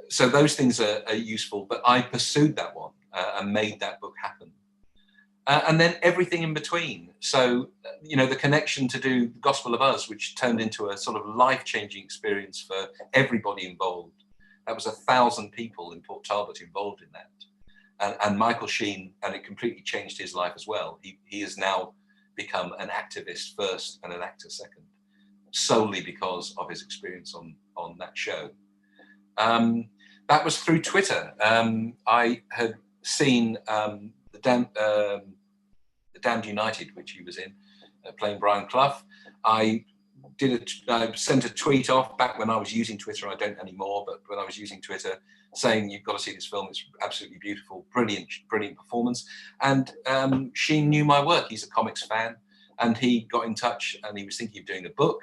So those things are useful. But I pursued that one. And made that book happen. And then everything in between. So, the connection to do The Gospel of Us, which turned into a sort of life-changing experience for everybody involved. That was 1,000 people in Port Talbot involved in that. And Michael Sheen, and it completely changed his life as well. He has now become an activist first and an actor second, solely because of his experience on that show. That was through Twitter. I had seen the Damned United, which he was in, playing Brian Clough. I sent a tweet off back when I was using Twitter. I don't anymore, but when I was using Twitter, saying you've got to see this film. It's absolutely beautiful, brilliant performance. And Sheen knew my work. He's a comics fan, and he got in touch and he was thinking of doing a book.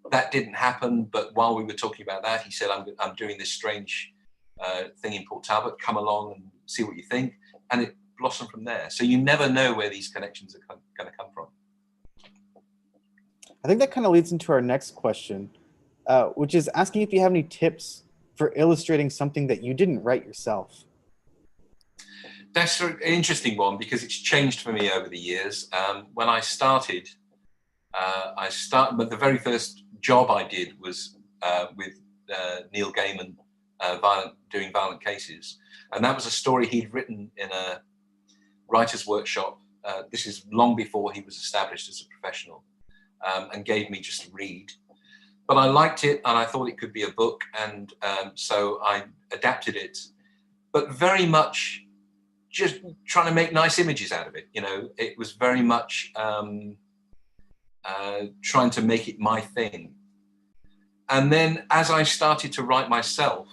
That didn't happen, but while we were talking about that, he said, I'm doing this strange thing in Port Talbot. Come along and see what you think. And it blossomed from there. So you never know where these connections are going to come from. I think that kind of leads into our next question, which is asking if you have any tips for illustrating something that you didn't write yourself. That's an interesting one because it's changed for me over the years. When I started, but the very first job I did was with Neil Gaiman doing Violent Cases. And that was a story he'd written in a writer's workshop. This is long before he was established as a professional, and gave me just to read. But I liked it and I thought it could be a book. And so I adapted it, but very much just trying to make nice images out of it. You know, it was very much trying to make it my thing. And then as I started to write myself,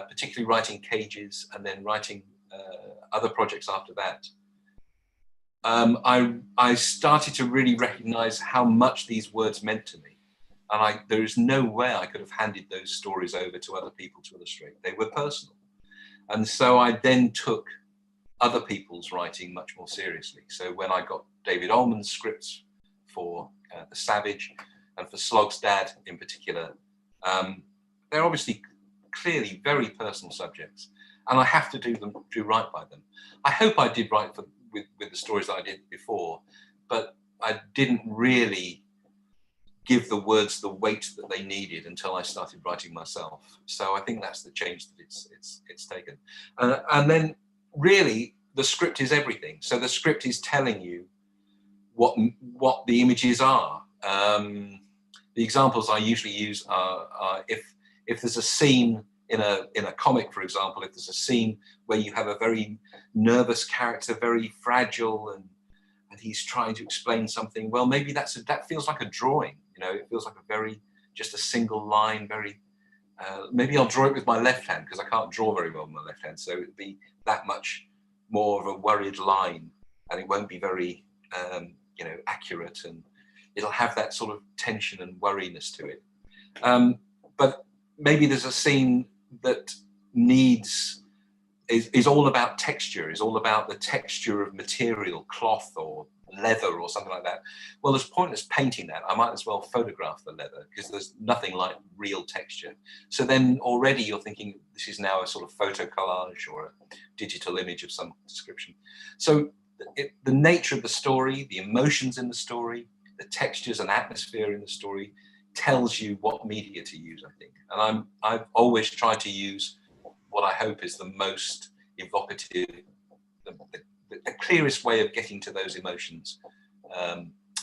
particularly writing Cages and then writing other projects after that, I started to really recognize how much these words meant to me. And there is no way I could have handed those stories over to other people to illustrate. They were personal. And so I then took other people's writing much more seriously. So when I got David Ullman's scripts for The Savage and for Slog's Dad in particular, they're obviously clearly very personal subjects, and I have to do right by them. I hope I did right with the stories that I did before, but I didn't really give the words the weight that they needed until I started writing myself. So I think that's the change that it's taken. And then really the script is everything. So the script is telling you what the images are. The examples I usually use are if there's a scene in a comic, for example, if there's a scene where you have a very nervous character, very fragile, and he's trying to explain something, well, maybe that feels like a drawing. You know, it feels like just a single line. Maybe I'll draw it with my left hand because I can't draw very well with my left hand, so it'd be that much more of a worried line, and it won't be very accurate, and it'll have that sort of tension and worriness to it. But maybe there's a scene that is all about texture, is all about the texture of material, cloth or leather or something like that. Well, there's pointless painting that. I might as well photograph the leather because there's nothing like real texture. So then already you're thinking this is now a sort of photo collage or a digital image of some description. So the nature of the story, the emotions in the story, the textures and atmosphere in the story tells you what media to use, I think. And I've always tried to use what I hope is the most evocative, the clearest way of getting to those emotions.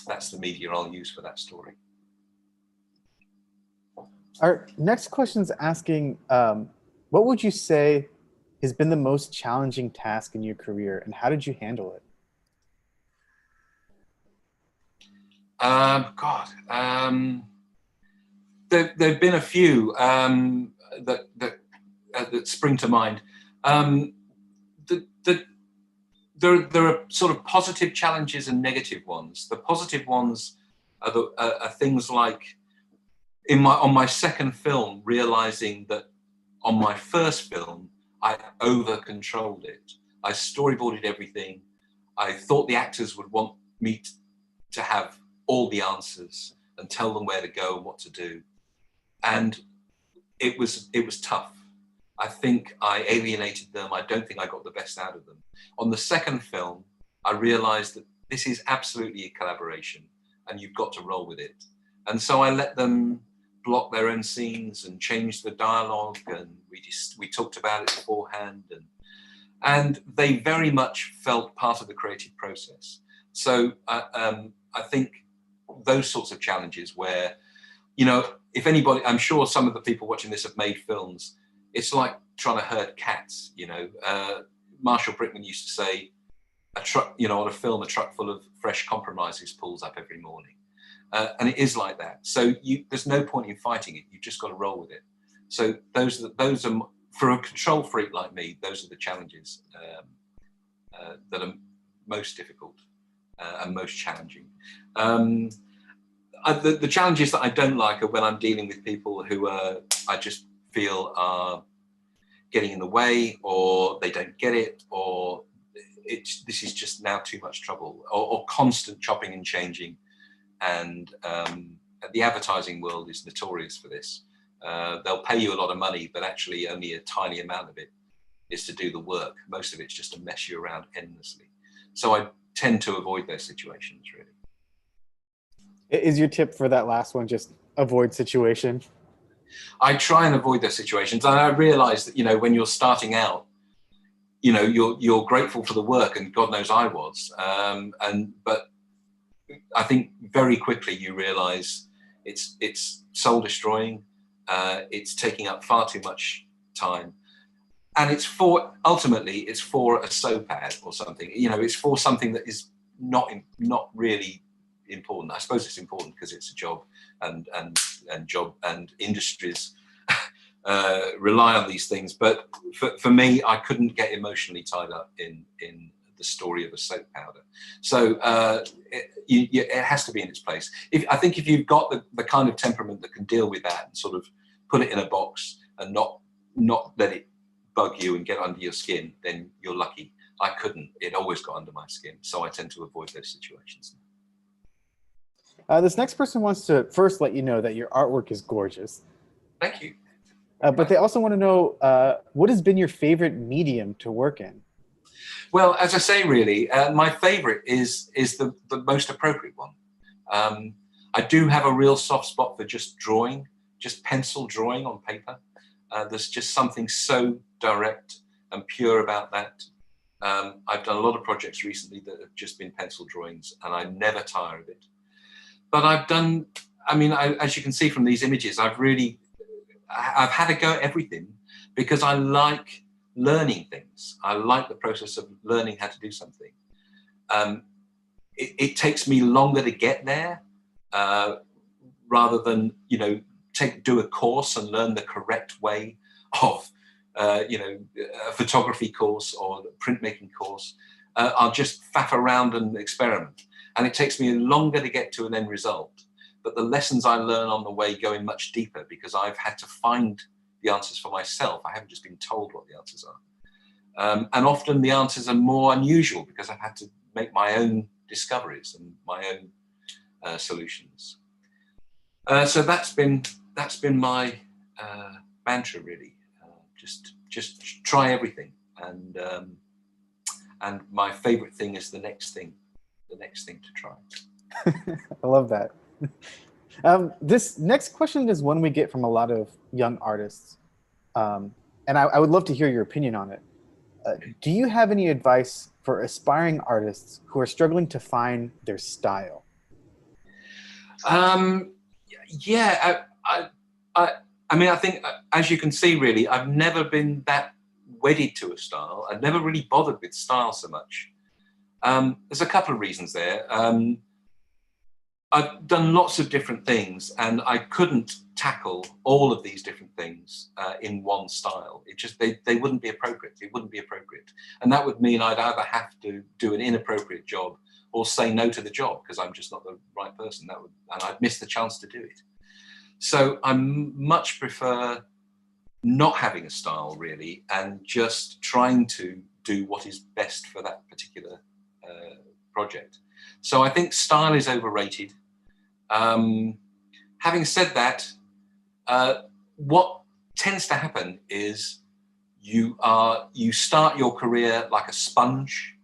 That's the media I'll use for that story. Our next question is asking, what would you say has been the most challenging task in your career, and how did you handle it? There've been a few that spring to mind. There are sort of positive challenges and negative ones. The positive ones are things like on my second film, realizing that on my first film I over-controlled it. I storyboarded everything. I thought the actors would want me to have all the answers and tell them where to go and what to do. And it was tough. I think I alienated them. I don't think I got the best out of them. On the second film, I realized that this is absolutely a collaboration and you've got to roll with it. And so I let them block their own scenes and change the dialogue, and we talked about it beforehand, and they very much felt part of the creative process. So I think those sorts of challenges where, if anybody, I'm sure some of the people watching this have made films, it's like trying to herd cats, Marshall Brickman used to say, a truck, on a film, a truck full of fresh compromises pulls up every morning. And it is like that. So there's no point in fighting it. You've just got to roll with it. So those are, for a control freak like me, those are the challenges that are most difficult and most challenging. The challenges that I don't like are when I'm dealing with people who I just feel are getting in the way, or they don't get it, or this is just now too much trouble, or constant chopping and changing. And the advertising world is notorious for this. They'll pay you a lot of money, but actually only a tiny amount of it is to do the work. Most of it's just to mess you around endlessly. So I tend to avoid those situations, really. Is your tip for that last one just avoid situation? I try and avoid those situations. And I realize that, you know, when you're starting out, you know, you're grateful for the work, and God knows I was. But I think very quickly you realize it's soul destroying. It's taking up far too much time. And ultimately it's for a soap ad or something. You know, it's for something that is not really important. I suppose it's important because it's a job, and job and industries rely on these things. But for me, I couldn't get emotionally tied up in the story of a soap powder. So it has to be in its place. I think if you've got the kind of temperament that can deal with that and sort of put it in a box and not let it bug you and get under your skin, then you're lucky. I couldn't. It always got under my skin. So I tend to avoid those situations. This next person wants to first let you know that your artwork is gorgeous. Thank you. But they also want to know, what has been your favorite medium to work in? Well, as I say, really, my favorite is the most appropriate one. I do have a real soft spot for just drawing, just pencil drawing on paper. There's just something so direct and pure about that. I've done a lot of projects recently that have just been pencil drawings, and I never tire of it. But as you can see from these images, I've had to go at everything because I like learning things. I like the process of learning how to do something. It takes me longer to get there rather than, you know, do a course and learn the correct way of, a photography course or a printmaking course. I'll just faff around and experiment. And it takes me longer to get to an end result. But the lessons I learn on the way go in much deeper because I've had to find the answers for myself. I haven't just been told what the answers are. And often the answers are more unusual because I've had to make my own discoveries and my own solutions. So that's been my mantra, really. Just try everything, and my favorite thing is the next thing to try. I love that. This next question is one we get from a lot of young artists, and I would love to hear your opinion on it. Do you have any advice for aspiring artists who are struggling to find their style? Yeah, I think, as you can see, really, I've never been that wedded to a style. I've never really bothered with style so much. There's a couple of reasons there. I've done lots of different things, and I couldn't tackle all of these different things in one style. It just they wouldn't be appropriate. It wouldn't be appropriate, and that would mean I'd either have to do an inappropriate job or say no to the job because I'm just not the right person. And I'd miss the chance to do it. So I much prefer not having a style, really, and just trying to do what is best for that particular project. So I think style is overrated. Having said that, what tends to happen is you start your career like a sponge.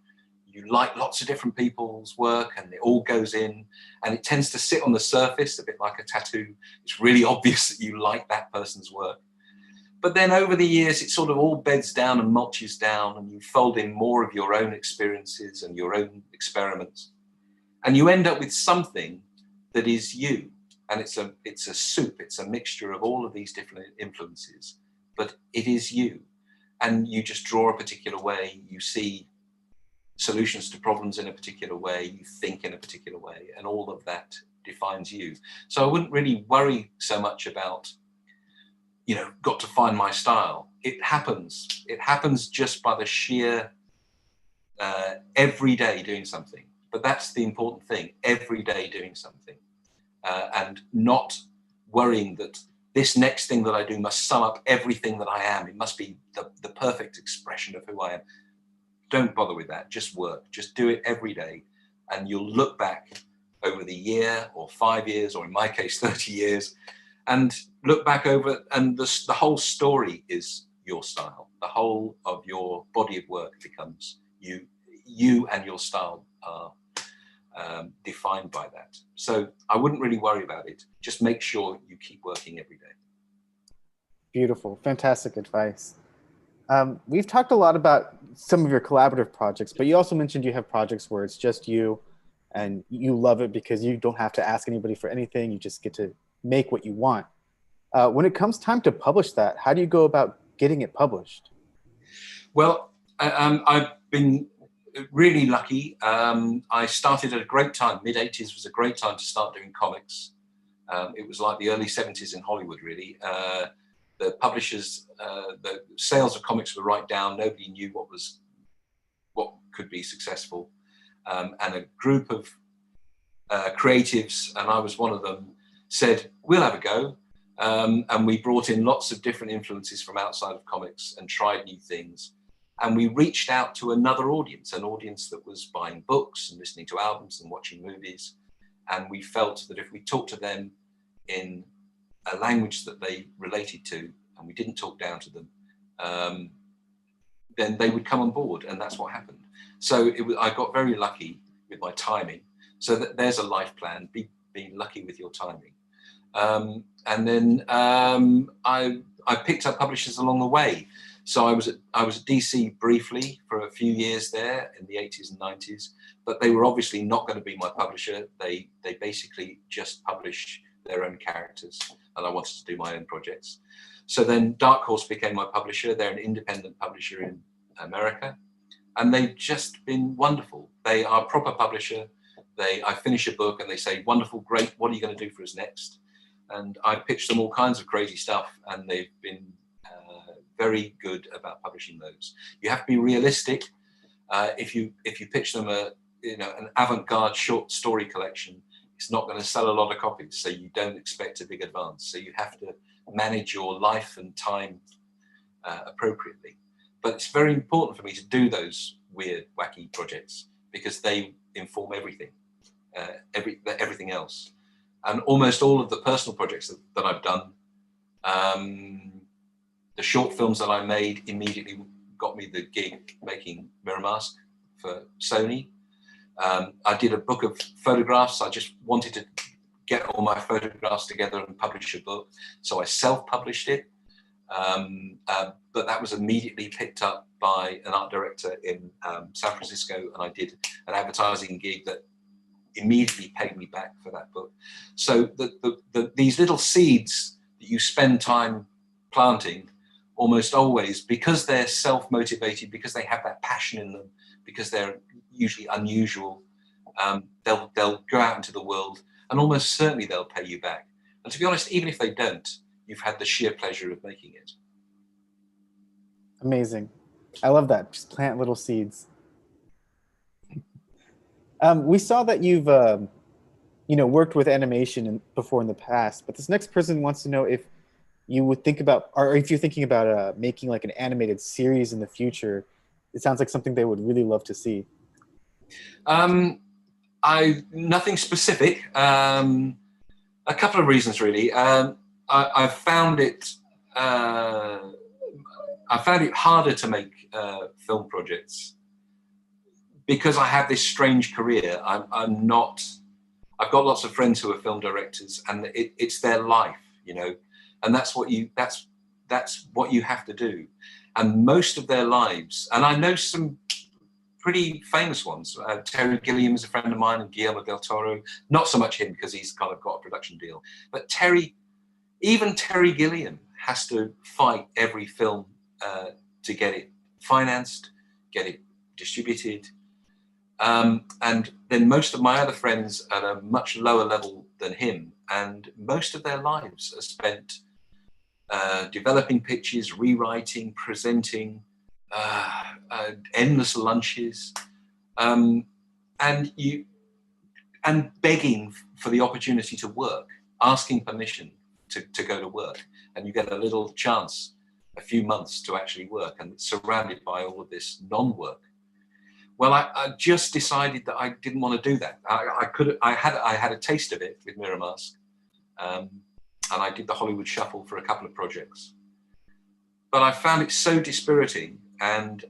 You like lots of different people's work, and it all goes in, and it tends to sit on the surface a bit like a tattoo. It's really obvious that you like that person's work. But then over the years, it sort of all beds down and mulches down, and you fold in more of your own experiences and your own experiments. And you end up with something that is you. And it's a soup, it's a mixture of all of these different influences, but it is you. And you just draw a particular way, you see solutions to problems in a particular way, you think in a particular way, and all of that defines you. So I wouldn't really worry so much about, got to find my style. It happens just by the sheer every day doing something. But that's the important thing, every day doing something. And not worrying that this next thing that I do must sum up everything that I am. It must be the perfect expression of who I am. Don't bother with that. Just work. Just do it every day. And you'll look back over the year or 5 years, or in my case, 30 years, and look back over, and the whole story is your style. The whole of your body of work becomes you. You and your style are defined by that. So I wouldn't really worry about it. Just make sure you keep working every day. Beautiful. Fantastic advice. We've talked a lot about some of your collaborative projects, but you also mentioned you have projects where it's just you and you love it because you don't have to ask anybody for anything. You just get to make what you want. When it comes time to publish that, how do you go about getting it published? Well, I've been really lucky. I started at a great time. Mid-'80s was a great time to start doing comics. It was like the early 70s in Hollywood, really. The publishers, the sales of comics were right down. Nobody knew what could be successful. And a group of creatives, and I was one of them, said, we'll have a go. And we brought in lots of different influences from outside of comics and tried new things. And we reached out to another audience, an audience that was buying books and listening to albums and watching movies. And we felt that if we talked to them in a language that they related to, and we didn't talk down to them, then they would come on board, and that's what happened. So I got very lucky with my timing. So there's a life plan, being lucky with your timing. And then I picked up publishers along the way. So I was at DC briefly for a few years there in the 80s and 90s, but they were obviously not going to be my publisher. They basically just published their own characters, and I wanted to do my own projects. So then Dark Horse became my publisher. They're an independent publisher in America, and they've just been wonderful. They are a proper publisher. I finish a book and they say, wonderful, great, what are you going to do for us next? And I pitch them all kinds of crazy stuff, and they've been very good about publishing those. You have to be realistic. If you pitch them an avant-garde short story collection, it's not going to sell a lot of copies, so you don't expect a big advance. So you have to manage your life and time appropriately. But it's very important for me to do those weird, wacky projects because they inform everything, everything else. And almost all of the personal projects that I've done, the short films that I made immediately got me the gig making Mirror Mask for Sony. I did a book of photographs. I just wanted to get all my photographs together and publish a book. So I self-published it. But that was immediately picked up by an art director in San Francisco, and I did an advertising gig that immediately paid me back for that book. So these little seeds that you spend time planting, almost always, because they're self-motivated, because they have that passion in them, because they're usually unusual, they'll go out into the world, and almost certainly they'll pay you back. And to be honest, even if they don't, you've had the sheer pleasure of making it. Amazing. I love that. Just plant little seeds. We saw that you've worked with animation before in the past, but this next person wants to know if you would think about, or if you're thinking about making like an animated series in the future. It sounds like something they would really love to see. Nothing specific. A couple of reasons, really. I found it harder to make film projects because I have this strange career. I've got lots of friends who are film directors, and it's their life, and that's what you have to do. And most of their lives, and I know some pretty famous ones. Terry Gilliam is a friend of mine, and Guillermo del Toro. Not so much him because he's kind of got a production deal, but even Terry Gilliam has to fight every film to get it financed, get it distributed. And then most of my other friends at a much lower level than him, and most of their lives are spent developing pitches, rewriting, presenting, endless lunches, and begging for the opportunity to work, asking permission to go to work, and you get a little chance, a few months to actually work, and it's surrounded by all of this non-work. Well, I just decided that I didn't want to do that. I had a taste of it with Mirror Mask, and I did the Hollywood Shuffle for a couple of projects. But I found it so dispiriting, and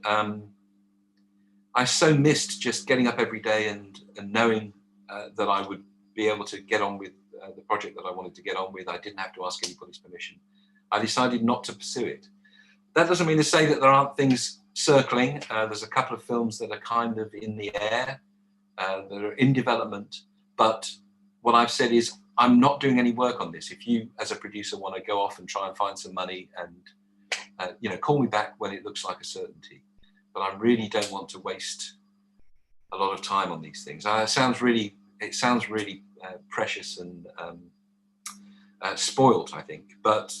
I so missed just getting up every day and knowing that I would be able to get on with the project that I wanted to get on with. I didn't have to ask anybody's permission. I decided not to pursue it. That doesn't mean to say that there aren't things circling. There's a couple of films that are kind of in the air, that are in development. But what I've said is I'm not doing any work on this. If you, as a producer, want to go off and try and find some money and, call me back when it looks like a certainty. But I really don't want to waste a lot of time on these things. It sounds really precious and spoiled, I think. But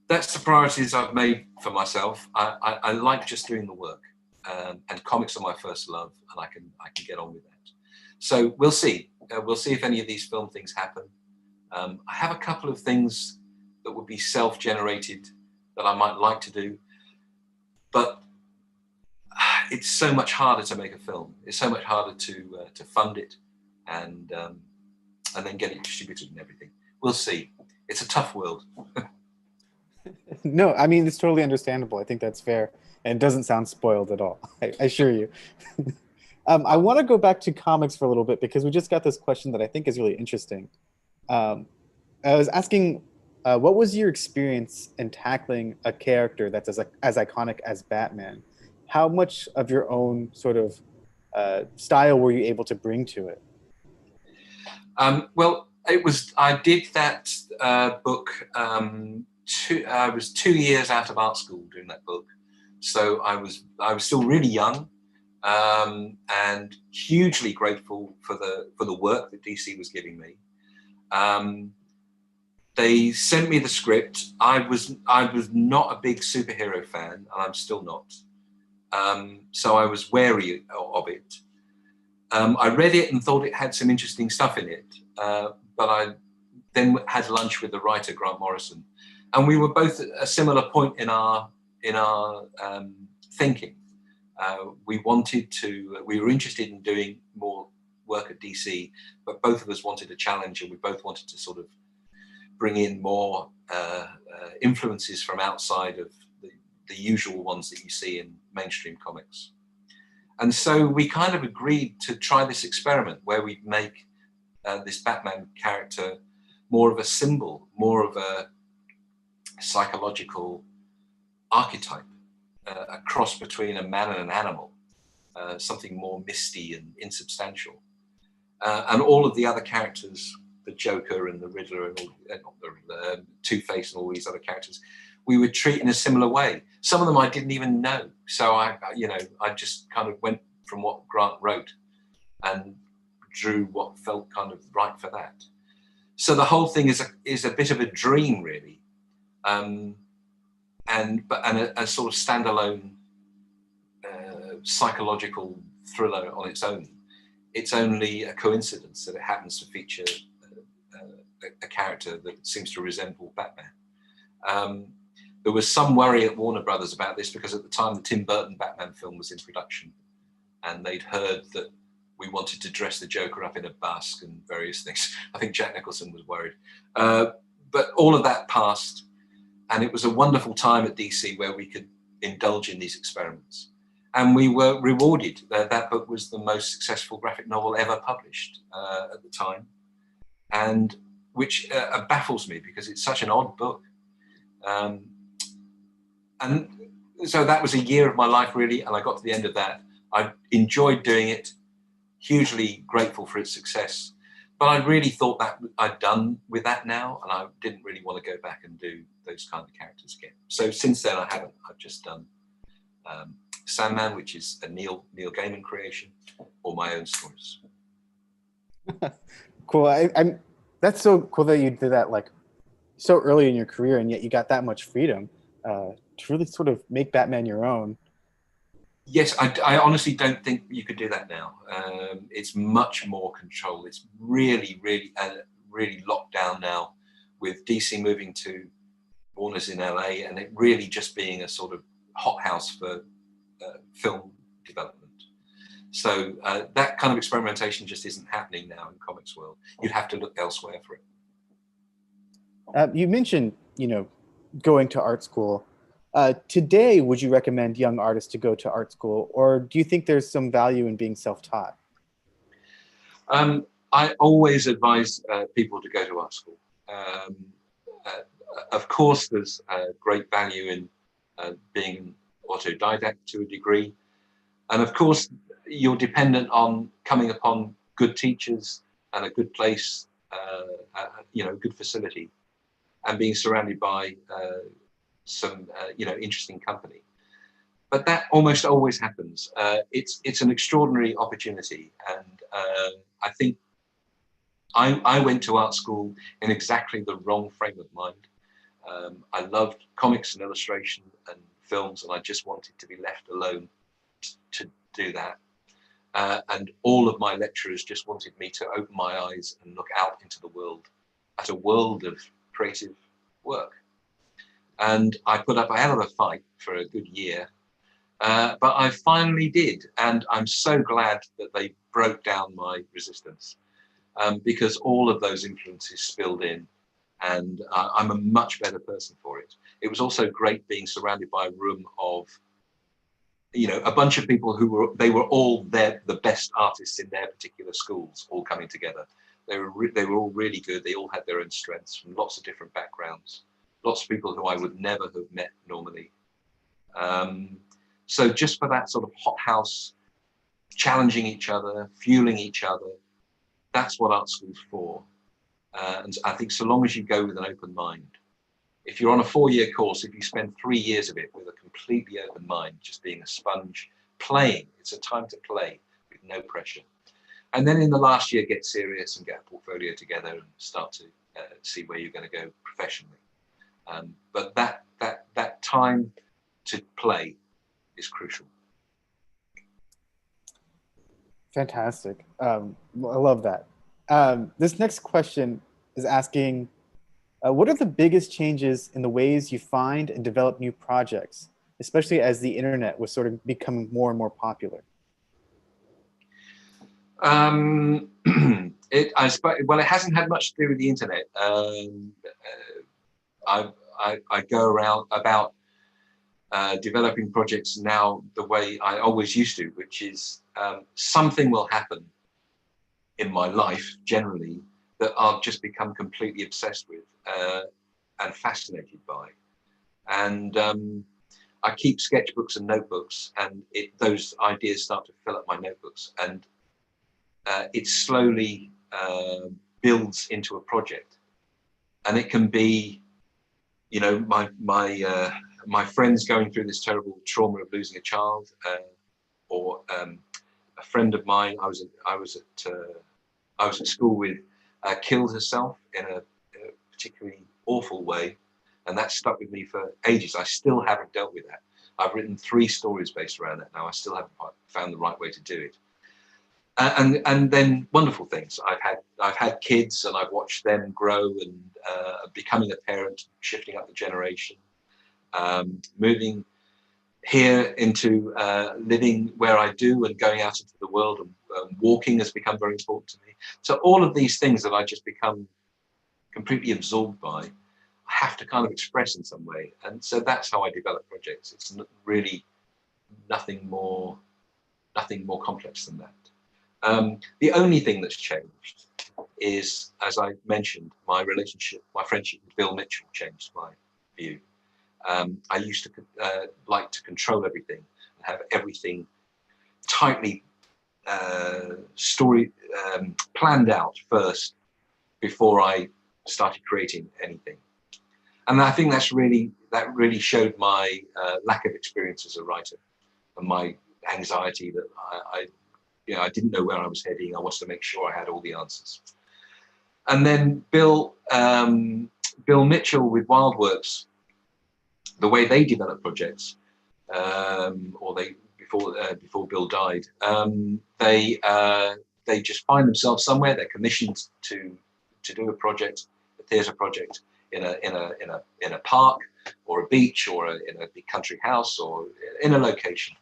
that's the priorities I've made for myself. I like just doing the work, and comics are my first love, and I can get on with that. So we'll see. We'll see if any of these film things happen. I have a couple of things that would be self-generated that I might like to do, but it's so much harder to make a film. It's so much harder to fund it and then get it distributed and everything. We'll see. It's a tough world. No, I mean, it's totally understandable. I think that's fair. And it doesn't sound spoiled at all. I assure you. I want to go back to comics for a little bit because we just got this question that I think is really interesting. I was asking, what was your experience in tackling a character that's as iconic as Batman? How much of your own sort of style were you able to bring to it? Well, I did that book. I was 2 years out of art school doing that book, so I was still really young, and hugely grateful for the work that DC was giving me. They sent me the script. I was not a big superhero fan, and I'm still not. So I was wary of it. I read it and thought it had some interesting stuff in it, but I then had lunch with the writer Grant Morrison, and we were both at a similar point in our thinking. We were interested in doing more work at DC, but both of us wanted a challenge, and we both wanted to sort of bring in more influences from outside of the usual ones that you see in mainstream comics. And so we kind of agreed to try this experiment where we'd make this Batman character more of a symbol, more of a psychological archetype, a cross between a man and an animal, something more misty and insubstantial. And all of the other characters, the Joker and the Riddler and Two-Face and all these other characters, we would treat in a similar way. Some of them I didn't even know. So I just kind of went from what Grant wrote and drew what felt kind of right for that. So the whole thing is a bit of a dream, really, and a sort of standalone psychological thriller on its own. It's only a coincidence that it happens to feature a character that seems to resemble Batman. There was some worry at Warner Brothers about this because at the time the Tim Burton Batman film was in production, and they'd heard that we wanted to dress the Joker up in a basque and various things. I think Jack Nicholson was worried. But all of that passed, and it was a wonderful time at DC where we could indulge in these experiments. And we were rewarded. That book was the most successful graphic novel ever published at the time, and which baffles me because it's such an odd book. And so that was a year of my life, really, and I got to the end of that. I enjoyed doing it, hugely grateful for its success, but I really thought that I'd done with that now, and I didn't really want to go back and do those kind of characters again. So since then, I haven't. I've just done Sandman, which is a Neil Gaiman creation, or my own stories. Cool. That's so cool that you did that like so early in your career, and yet you got that much freedom to really sort of make Batman your own. Yes, I honestly don't think you could do that now. It's much more controlled. It's really locked down now, with DC moving to Warner's in LA, and it really just being a sort of hothouse for film development. So that kind of experimentation just isn't happening now in comics world. You'd have to look elsewhere for it. You mentioned, going to art school. Today, would you recommend young artists to go to art school, or do you think there's some value in being self-taught? I always advise people to go to art school. Of course, there's great value in being an autodidact to a degree. And of course, you're dependent on coming upon good teachers and a good place, good facility, and being surrounded by some, interesting company. But that almost always happens. It's an extraordinary opportunity, and I think I went to art school in exactly the wrong frame of mind. I loved comics and illustration and films, and I just wanted to be left alone to do that. And all of my lecturers just wanted me to open my eyes and look out into the world, at a world of creative work. And I put up a hell of a fight for a good year, but I finally did. And I'm so glad that they broke down my resistance, because all of those influences spilled in, and I'm a much better person for it. It was also great being surrounded by a room of, a bunch of people who were all the best artists in their particular schools, all coming together. They were all really good. They all had their own strengths from lots of different backgrounds, lots of people who I would never have met normally. So just for that sort of hothouse, challenging each other, fueling each other, that's what art school's for. And I think so long as you go with an open mind, if you're on a 4-year course, if you spend 3 years of it with a completely open mind, just being a sponge, playing, it's a time to play with no pressure. And then in the last year, get serious and get a portfolio together and start to see where you're going to go professionally. But that time to play is crucial. Fantastic. I love that. This next question is asking, what are the biggest changes in the ways you find and develop new projects, especially as the internet was sort of becoming more and more popular? It hasn't had much to do with the internet. I go around about developing projects now the way I always used to, which is something will happen in my life generally that I'll just become completely obsessed with and fascinated by. And I keep sketchbooks and notebooks, and those ideas start to fill up my notebooks, and it slowly builds into a project. And it can be, my friends going through this terrible trauma of losing a child, or a friend of mine I was at school with killed herself in a particularly awful way, and that stuck with me for ages. I still haven't dealt with that. I've written 3 stories based around that now. I still haven't found the right way to do it. And then wonderful things. I've had kids, and I've watched them grow and becoming a parent, shifting up the generation, moving here into living where I do and going out into the world, and walking has become very important to me. So all of these things that I just become completely absorbed by, I have to kind of express in some way. And so that's how I develop projects. It's really nothing more complex than that. The only thing that's changed is, as I mentioned, my friendship with Bill Mitchell changed my view. I used to like to control everything and have everything tightly planned out first before I started creating anything. And I think that really showed my lack of experience as a writer, and my anxiety that I didn't know where I was heading. I wanted to make sure I had all the answers. And then Bill Mitchell with Wildworks, the way they develop projects, before Bill died, they just find themselves somewhere. They're commissioned to do a project, a theatre project in a park or a beach or in a big country house or in a location.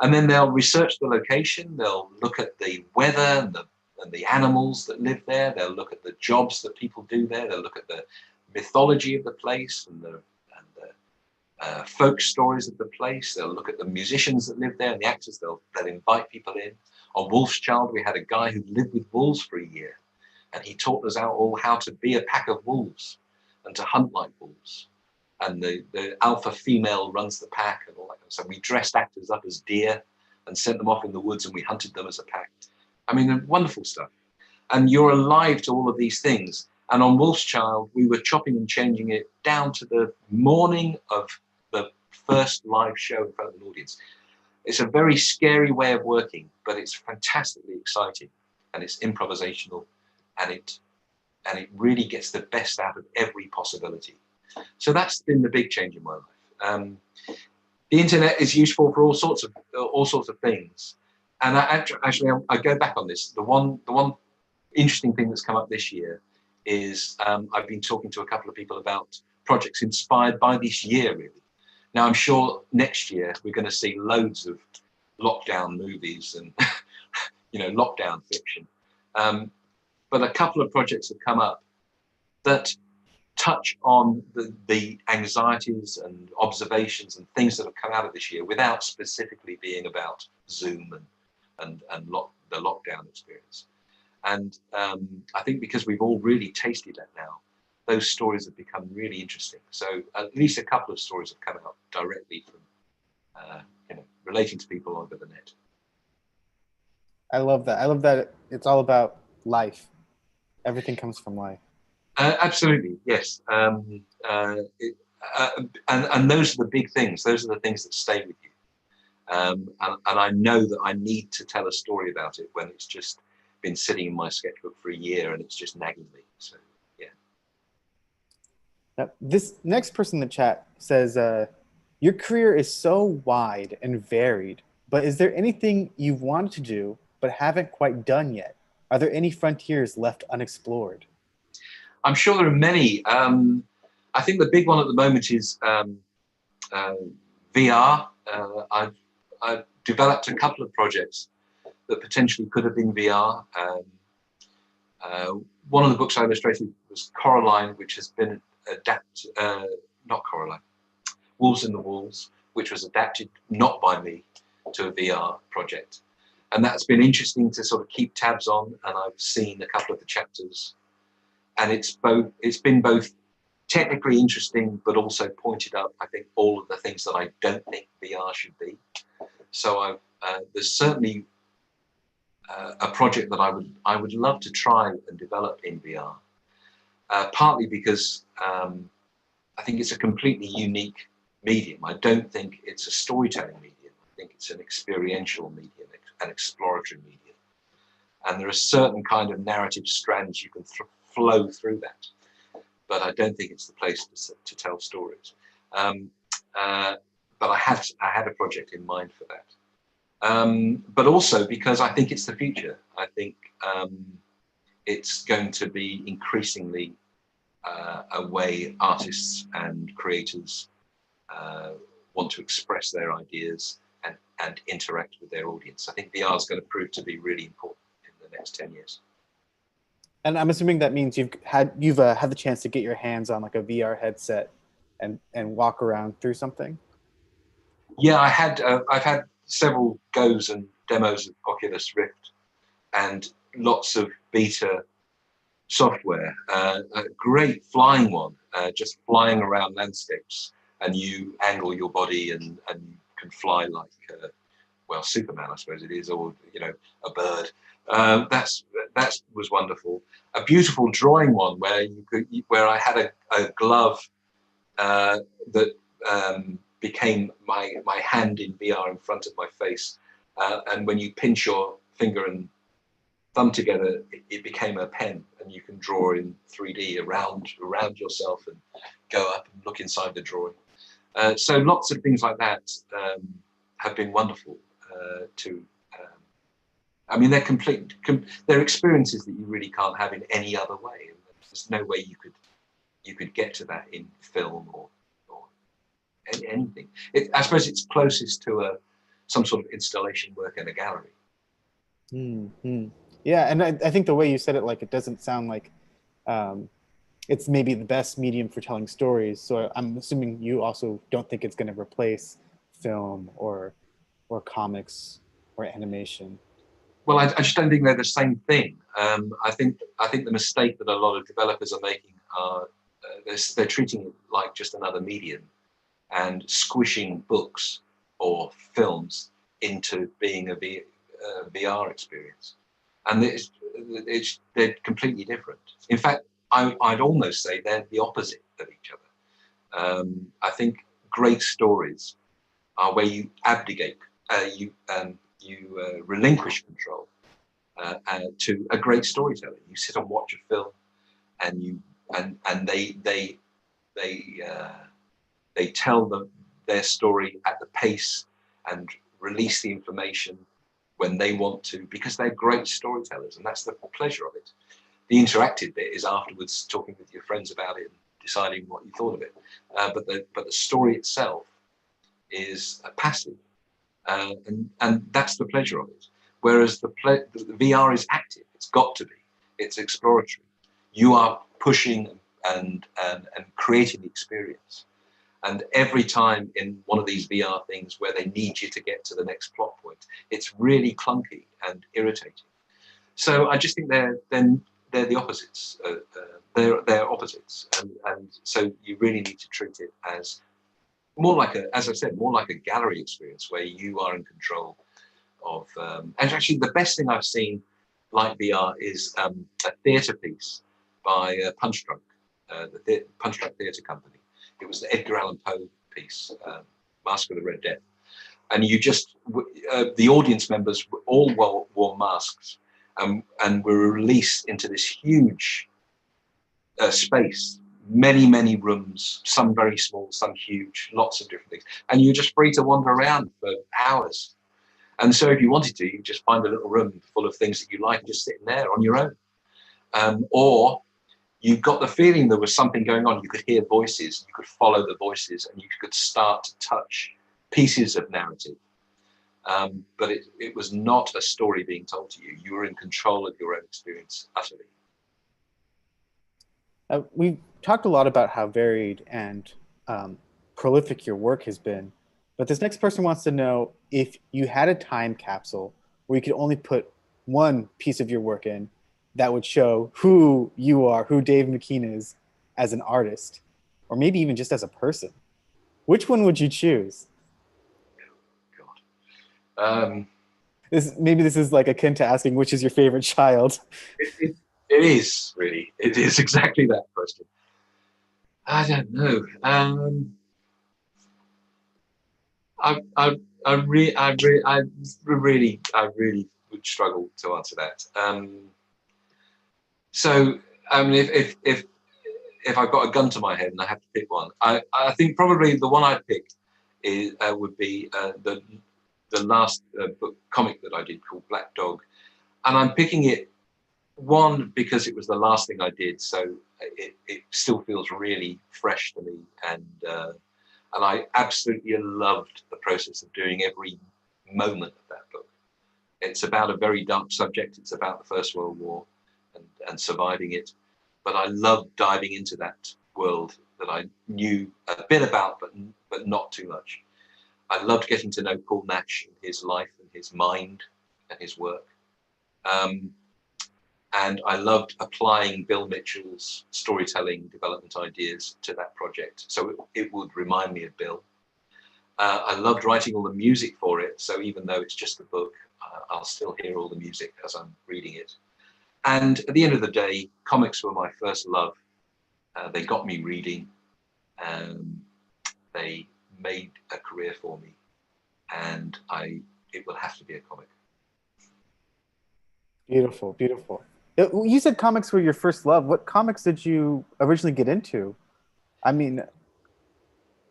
And then they'll research the location. They'll look at the weather and the animals that live there. They'll look at the jobs that people do there. They'll look at the mythology of the place and the folk stories of the place. They'll look at the musicians that live there and the actors. They'll invite people in. On Wolf's Child, we had a guy who lived with wolves for a year, and he taught us all how to be a pack of wolves. and to hunt like wolves. And the alpha female runs the pack and all that kind of stuff. We dressed actors up as deer and sent them off in the woods, and we hunted them as a pack. I mean, wonderful stuff. And you're alive to all of these things. And on Wolf's Child, we were chopping and changing it down to the morning of the first live show in front of an audience. It's a very scary way of working, but it's fantastically exciting, and it's improvisational, and it really gets the best out of every possibility. So that's been the big change in my life. The internet is useful for all sorts of things, and I go back on this. The one interesting thing that's come up this year is I've been talking to a couple of people about projects inspired by this year, really. Now, I'm sure next year we're going to see loads of lockdown movies and lockdown fiction. But a couple of projects have come up that touch on the anxieties and observations and things that have come out of this year without specifically being about Zoom and the lockdown experience. And I think because we've all really tasted that now, those stories have become really interesting. So at least a couple of stories have come out directly from relating to people over the net. I love that. I love that it's all about life. Everything comes from life. Absolutely, yes. And those are the big things. Those are the things that stay with you. And I know that I need to tell a story about it when it's just been sitting in my sketchbook for a year and it's just nagging me. So, yeah. Now, this next person in the chat says, your career is so wide and varied, but is there anything you've wanted to do but haven't quite done yet? Are there any frontiers left unexplored? I'm sure there are many. I think the big one at the moment is VR. I've developed a couple of projects that potentially could have been VR. One of the books I illustrated was Coraline, which has been adapted, not Coraline, Wolves in the Walls, which was adapted not by me to a VR project. And that's been interesting to sort of keep tabs on, and I've seen a couple of the chapters. And it's been both technically interesting, but also pointed up, I think, all of the things that I don't think VR should be. So there's certainly a project that I would love to try and develop in VR, partly because I think it's a completely unique medium. I don't think it's a storytelling medium. I think it's an experiential medium, an exploratory medium. And there are certain kind of narrative strands you can flow through that. But I don't think it's the place to tell stories. But I had a project in mind for that. But also because I think it's the future. I think it's going to be increasingly a way artists and creators want to express their ideas and interact with their audience. I think VR is going to prove to be really important in the next 10 years. And I'm assuming that means you've had the chance to get your hands on like a VR headset and walk around through something. Yeah, I've had several goes and demos of Oculus Rift and lots of beta software. A great flying one, just flying around landscapes, and you angle your body and can fly like Superman, I suppose it is, or a bird. That was wonderful. A beautiful drawing one where I had a glove that became my hand in VR in front of my face, and when you pinch your finger and thumb together, it became a pen, and you can draw in 3D around yourself and go up and look inside the drawing. So lots of things like that have been wonderful I mean, they're experiences that you really can't have in any other way. There's no way you could get to that in film or anything. I suppose it's closest to some sort of installation work in a gallery. Mm-hmm. Yeah, and I think the way you said it, like, it doesn't sound like it's maybe the best medium for telling stories. So I'm assuming you also don't think it's going to replace film or comics or animation. Well, I just don't think they're the same thing. I think the mistake that a lot of developers are making are they're treating it like just another medium and squishing books or films into being a VR experience. And they're completely different. In fact, I'd almost say they're the opposite of each other. I think great stories are where you abdicate, you relinquish control to a great storyteller. You sit and watch a film, and they tell their story at the pace and release the information when they want to, because they're great storytellers, and that's the pleasure of it. The interactive bit is afterwards talking with your friends about it and deciding what you thought of it. But the story itself is passive, and that's the pleasure of it. Whereas the VR is active. It's got to be. It's exploratory. You are pushing and creating the experience. And every time in one of these VR things where they need you to get to the next plot point, it's really clunky and irritating. So I just think they're the opposites. They're opposites, and so you really need to treat it as more like as I said, more like a gallery experience where you are in control of. And actually, the best thing I've seen like VR is a theatre piece by Punch Drunk, the Punch Drunk Theatre Company. It was the Edgar Allan Poe piece, Mask of the Red Death. And you just, the audience members all wore masks and were released into this huge space, many rooms, some very small, some huge, lots of different things. And you're just free to wander around for hours. And so if you wanted to, you just find a little room full of things that you like and just sitting there on your own. Or you got the feeling there was something going on. You could hear voices, you could follow the voices, and you could start to touch pieces of narrative. But it was not a story being told to you. You were in control of your own experience, utterly. We've talked a lot about how varied and prolific your work has been, but this next person wants to know if you had a time capsule where you could only put one piece of your work in that would show who you are, who Dave McKean is as an artist, or maybe even just as a person. Which one would you choose? God. Maybe this is like akin to asking which is your favorite child. It is, really. It is exactly that question. I don't know. I really would struggle to answer that. So, I mean, if I've got a gun to my head and I have to pick one, I think probably the one I'd pick would be the last comic that I did called Black Dog, and I'm picking it one because it was the last thing I did, so it still feels really fresh to me, and I absolutely loved the process of doing every moment of that book. It's about a very dark subject. It's about the First World War and surviving it. But I loved diving into that world that I knew a bit about, but not too much. I loved getting to know Paul Nash and his life and his mind and his work. And I loved applying Bill Mitchell's storytelling development ideas to that project. So it would remind me of Bill. I loved writing all the music for it. So even though it's just a book, I'll still hear all the music as I'm reading it. And at the end of the day, comics were my first love. They got me reading. They made a career for me. And it will have to be a comic. Beautiful, beautiful. You said comics were your first love. What comics did you originally get into? I mean,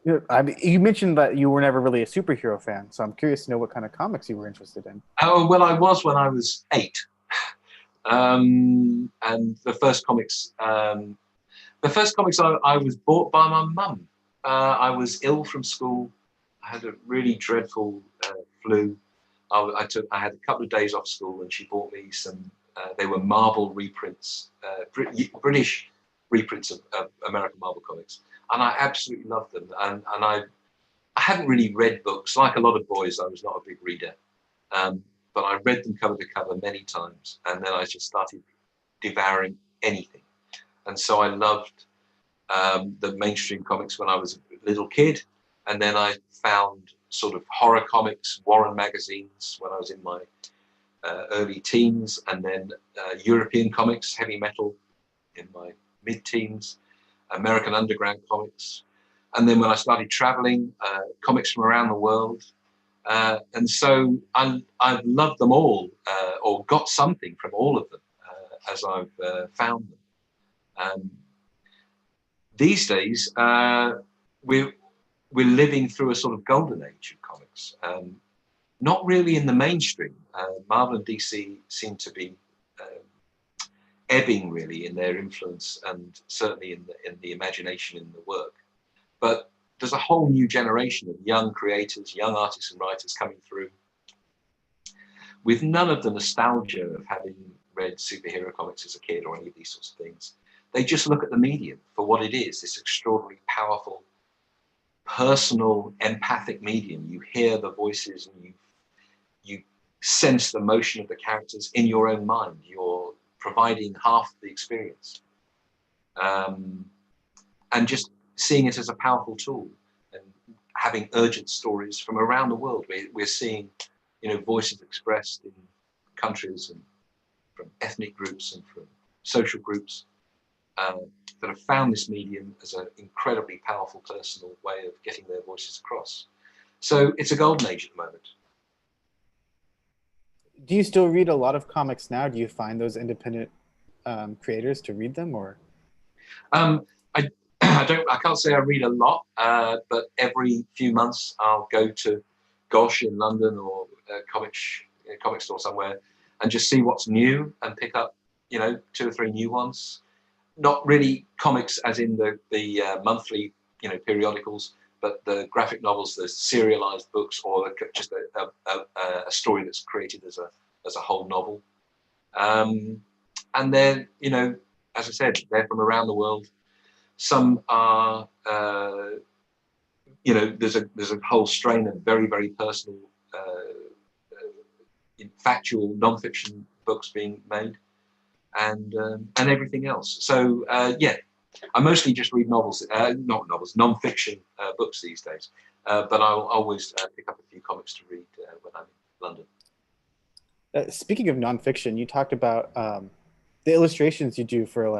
you mentioned that you were never really a superhero fan, so I'm curious to know what kind of comics you were interested in. Oh, well, I was when I was 8. And the first comics I was bought by my mum. I was ill from school. I had a really dreadful flu. I had a couple of days off school, and she bought me some. They were Marvel reprints, British reprints of American Marvel comics, and I absolutely loved them. And I hadn't really read books. Like a lot of boys, I was not a big reader, but I read them cover to cover many times, and then I just started devouring anything. And so I loved the mainstream comics when I was a little kid, and then I found sort of horror comics, Warren magazines when I was in my early teens, and then European comics, heavy metal in my mid-teens, American underground comics, and then when I started traveling, comics from around the world. And so I've loved them all, or got something from all of them as I've found them. These days, we're living through a sort of golden age of comics. Not really in the mainstream. Marvel and DC seem to be ebbing really in their influence, and certainly in the imagination in the work. But there's a whole new generation of young creators, young artists and writers coming through with none of the nostalgia of having read superhero comics as a kid or any of these sorts of things. They just look at the medium for what it is, this extraordinarily powerful, personal, empathic medium. You hear the voices and you sense the motion of the characters in your own mind. You're providing half the experience. And just seeing it as a powerful tool and having urgent stories from around the world. We're seeing, voices expressed in countries and from ethnic groups and from social groups that have found this medium as an incredibly powerful personal way of getting their voices across. So it's a golden age at the moment. Do you still read a lot of comics now? Do you find those independent creators to read them, or? I can't say I read a lot, but every few months I'll go to Gosh in London or a comic store somewhere and just see what's new and pick up, 2 or 3 new ones. Not really comics as in the monthly, periodicals, but the graphic novels, the serialized books, or just a story that's created as a whole novel. And then, as I said, they're from around the world. Some are, there's a whole strain of very, very personal, factual non-fiction books being made, and everything else. So I mostly just read non-fiction books these days. But I'll always pick up a few comics to read when I'm in London. Speaking of non-fiction, you talked about the illustrations you do for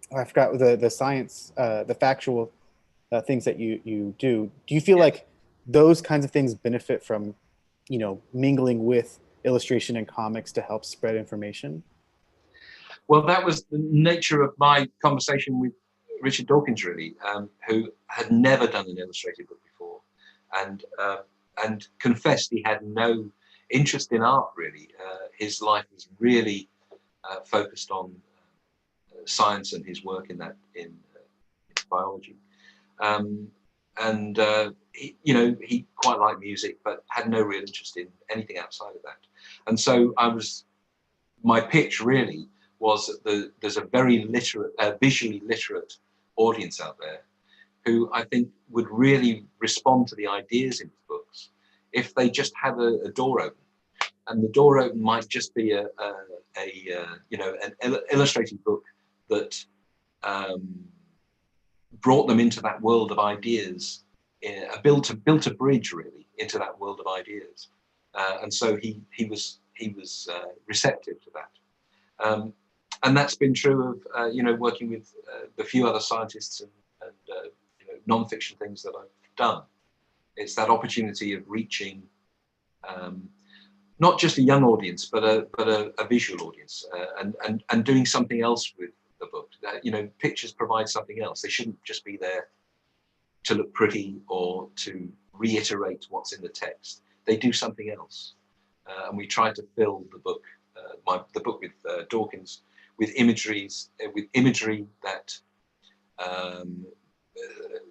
I forgot the science, the factual things that you do. Do you feel like those kinds of things benefit from, mingling with illustration and comics to help spread information? Well, that was the nature of my conversation with Richard Dawkins, really, who had never done an illustrated book before, and confessed he had no interest in art, really. His life was really focused on science and his work in biology. He quite liked music, but had no real interest in anything outside of that. And so my pitch really was that there's a very visually literate audience out there who I think would really respond to the ideas in his books if they just had a door open. And the door open might just be an illustrated book that brought them into that world of ideas, built a bridge really into that world of ideas. And so he was receptive to that. And that's been true of working with the few other scientists and non-fiction things that I've done. It's that opportunity of reaching not just a young audience, but a visual audience, and doing something else with the book. Pictures provide something else. They shouldn't just be there to look pretty or to reiterate what's in the text. They do something else, and we try to fill the book, the book with Dawkins, with imagery that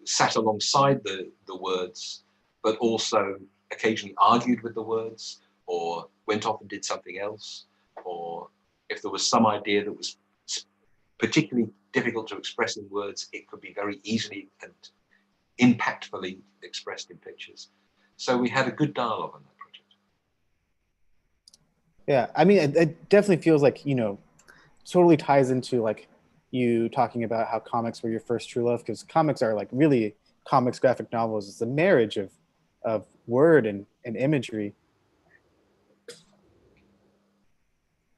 sat alongside the words, but also occasionally argued with the words, or went off and did something else, or if there was some idea that was particularly difficult to express in words, it could be very easily and impactfully expressed in pictures. So we had a good dialogue on that project. Yeah, I mean, it definitely feels like, totally ties into you talking about how comics were your first true love, because comics are like really comics, graphic novels. It's the marriage of word and imagery.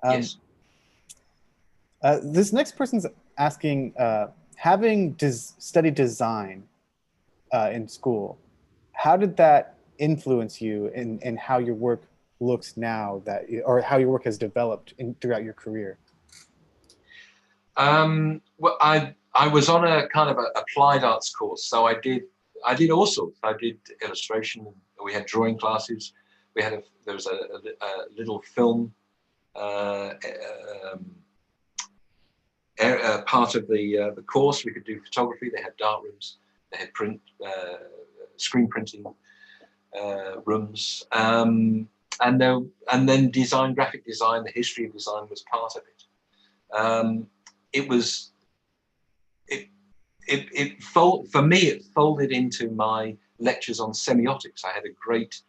Yes. This next person's asking, having studied design in school, how did that influence you in how your work looks now, or how your work has developed throughout your career? Well, I was on a kind of a applied arts course, so I did all sorts. I did illustration. We had drawing classes. There was a little film part of the course. We could do photography. They had dark rooms. They had screen printing rooms, and then design, graphic design. The history of design was part of it. For me, it folded into my lectures on semiotics. I had a great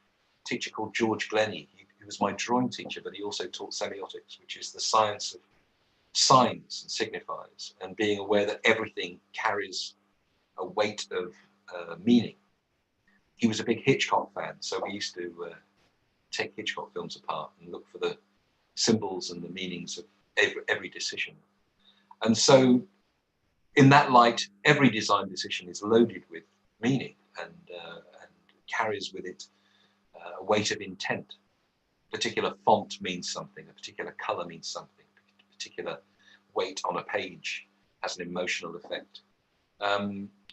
teacher called George Glennie. He was my drawing teacher, but he also taught semiotics, which is the science of signs and signifiers, and being aware that everything carries a weight of meaning. He was a big Hitchcock fan, so we used to take Hitchcock films apart and look for the symbols and the meanings of every decision. And so in that light, every design decision is loaded with meaning and carries with it a weight of intent. A particular font means something, a particular color means something, a particular weight on a page has an emotional effect.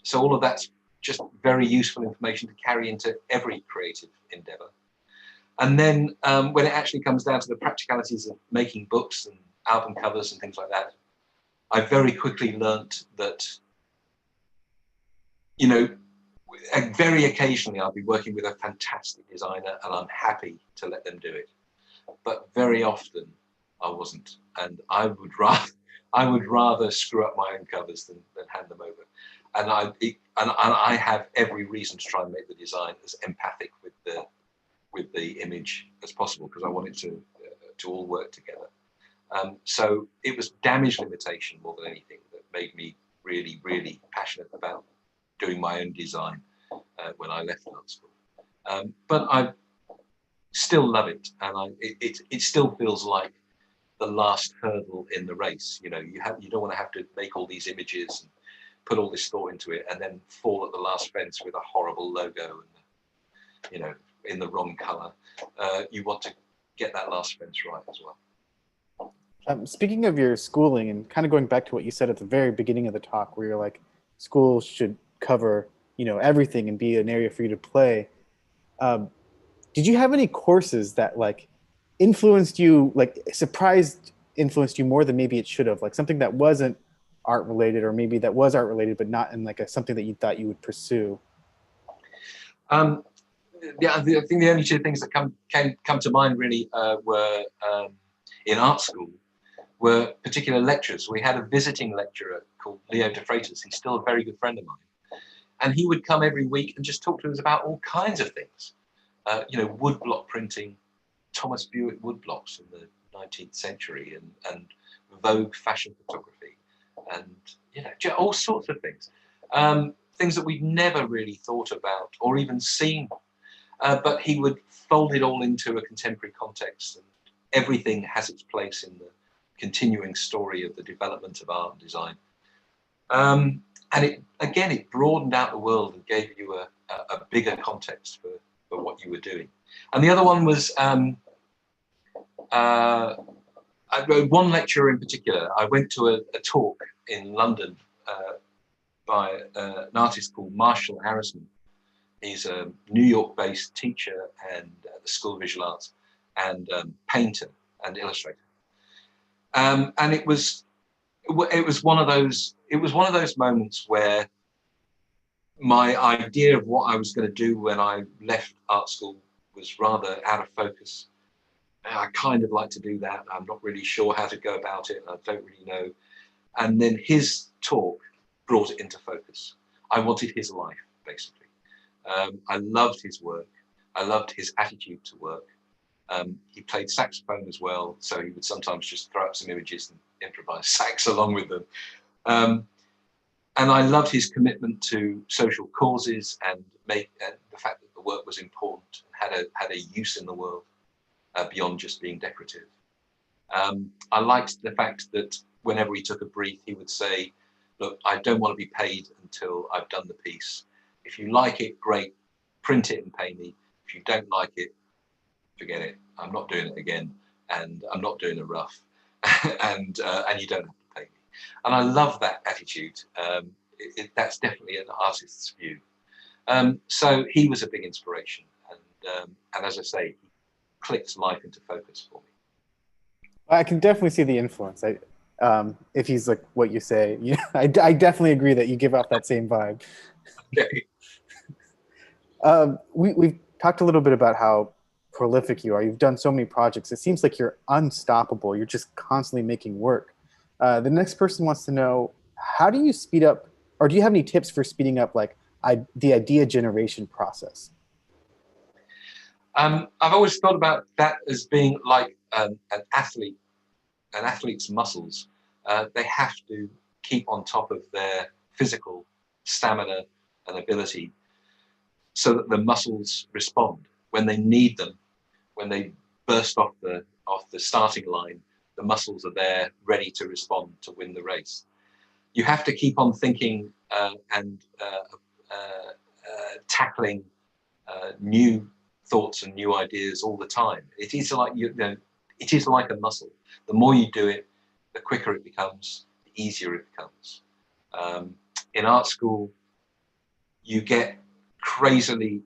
So all of that's just very useful information to carry into every creative endeavor. And then when it actually comes down to the practicalities of making books and album covers and things like that, I very quickly learnt that, you know, very occasionally I'll be working with a fantastic designer and I'm happy to let them do it. But very often I wasn't. And I would rather screw up my own covers than hand them over. And I have every reason to try and make the design as empathic with the image as possible, because I want it to all work together. So it was damage limitation more than anything that made me really, really passionate about doing my own design when I left art school. But I still love it, and it still feels like the last hurdle in the race. You know, you don't want to have to make all these images and put all this thought into it, and then fall at the last fence with a horrible logo and, you know, in the wrong color. You want to get that last fence right as well. Speaking of your schooling, and kind of going back to what you said at the very beginning of the talk, where you're like, school should cover, you know, everything and be an area for you to play. Did you have any courses that like influenced you, like influenced you more than maybe it should have? Like something that wasn't art related, or maybe that was art related, but not in like something that you thought you would pursue? Yeah, I think the only two things that come to mind really were in art school were particular lectures. We had a visiting lecturer called Leo de Freitas. He's still a very good friend of mine. And he would come every week and just talk to us about all kinds of things. You know, woodblock printing, Thomas Bewick woodblocks in the 19th century, and Vogue fashion photography, and, you know, all sorts of things. Things that we'd never really thought about or even seen. But he would fold it all into a contemporary context, and everything has its place in the continuing story of the development of art and design. And it broadened out the world and gave you a bigger context for what you were doing. And the other one was, I wrote one lecture in particular. I went to a talk in London by an artist called Marshall Harrison. He's a New York-based teacher and at the School of Visual Arts, and painter and illustrator. And it was one of those moments where my idea of what I was going to do when I left art school was rather out of focus. I kind of like to do that. I'm not really sure how to go about it. I don't really know. And then his talk brought it into focus. I wanted his life, basically. I loved his work. I loved his attitude to work. He played saxophone as well, so he would sometimes just throw up some images and improvise sax along with them. And I loved his commitment to social causes and the fact that the work was important and had a use in the world beyond just being decorative. I liked the fact that whenever he took a brief, he would say, look, I don't want to be paid until I've done the piece. If you like it, great, print it and pay me. If you don't like it, forget it. I'm not doing it again, and I'm not doing a rough, and you don't have to pay me. And I love that attitude. That's definitely an artist's view. So he was a big inspiration, and as I say, he clicked life into focus for me. I can definitely see the influence. If he's like what you say, I definitely agree that you give off that same vibe. Okay. We've talked a little bit about how prolific you are. You've done so many projects. It seems like you're unstoppable. You're just constantly making work. The next person wants to know, how do you speed up, or do you have any tips for speeding up like the idea generation process? I've always thought about that as being like an athlete's muscles. They have to keep on top of their physical stamina and ability so that the muscles respond when they need them. When they burst off the starting line, the muscles are there ready to respond to win the race. You have to keep on thinking and tackling new thoughts and new ideas all the time. It is like it is like a muscle. The more you do it, the quicker it becomes, the easier it becomes. In art school, you get crazily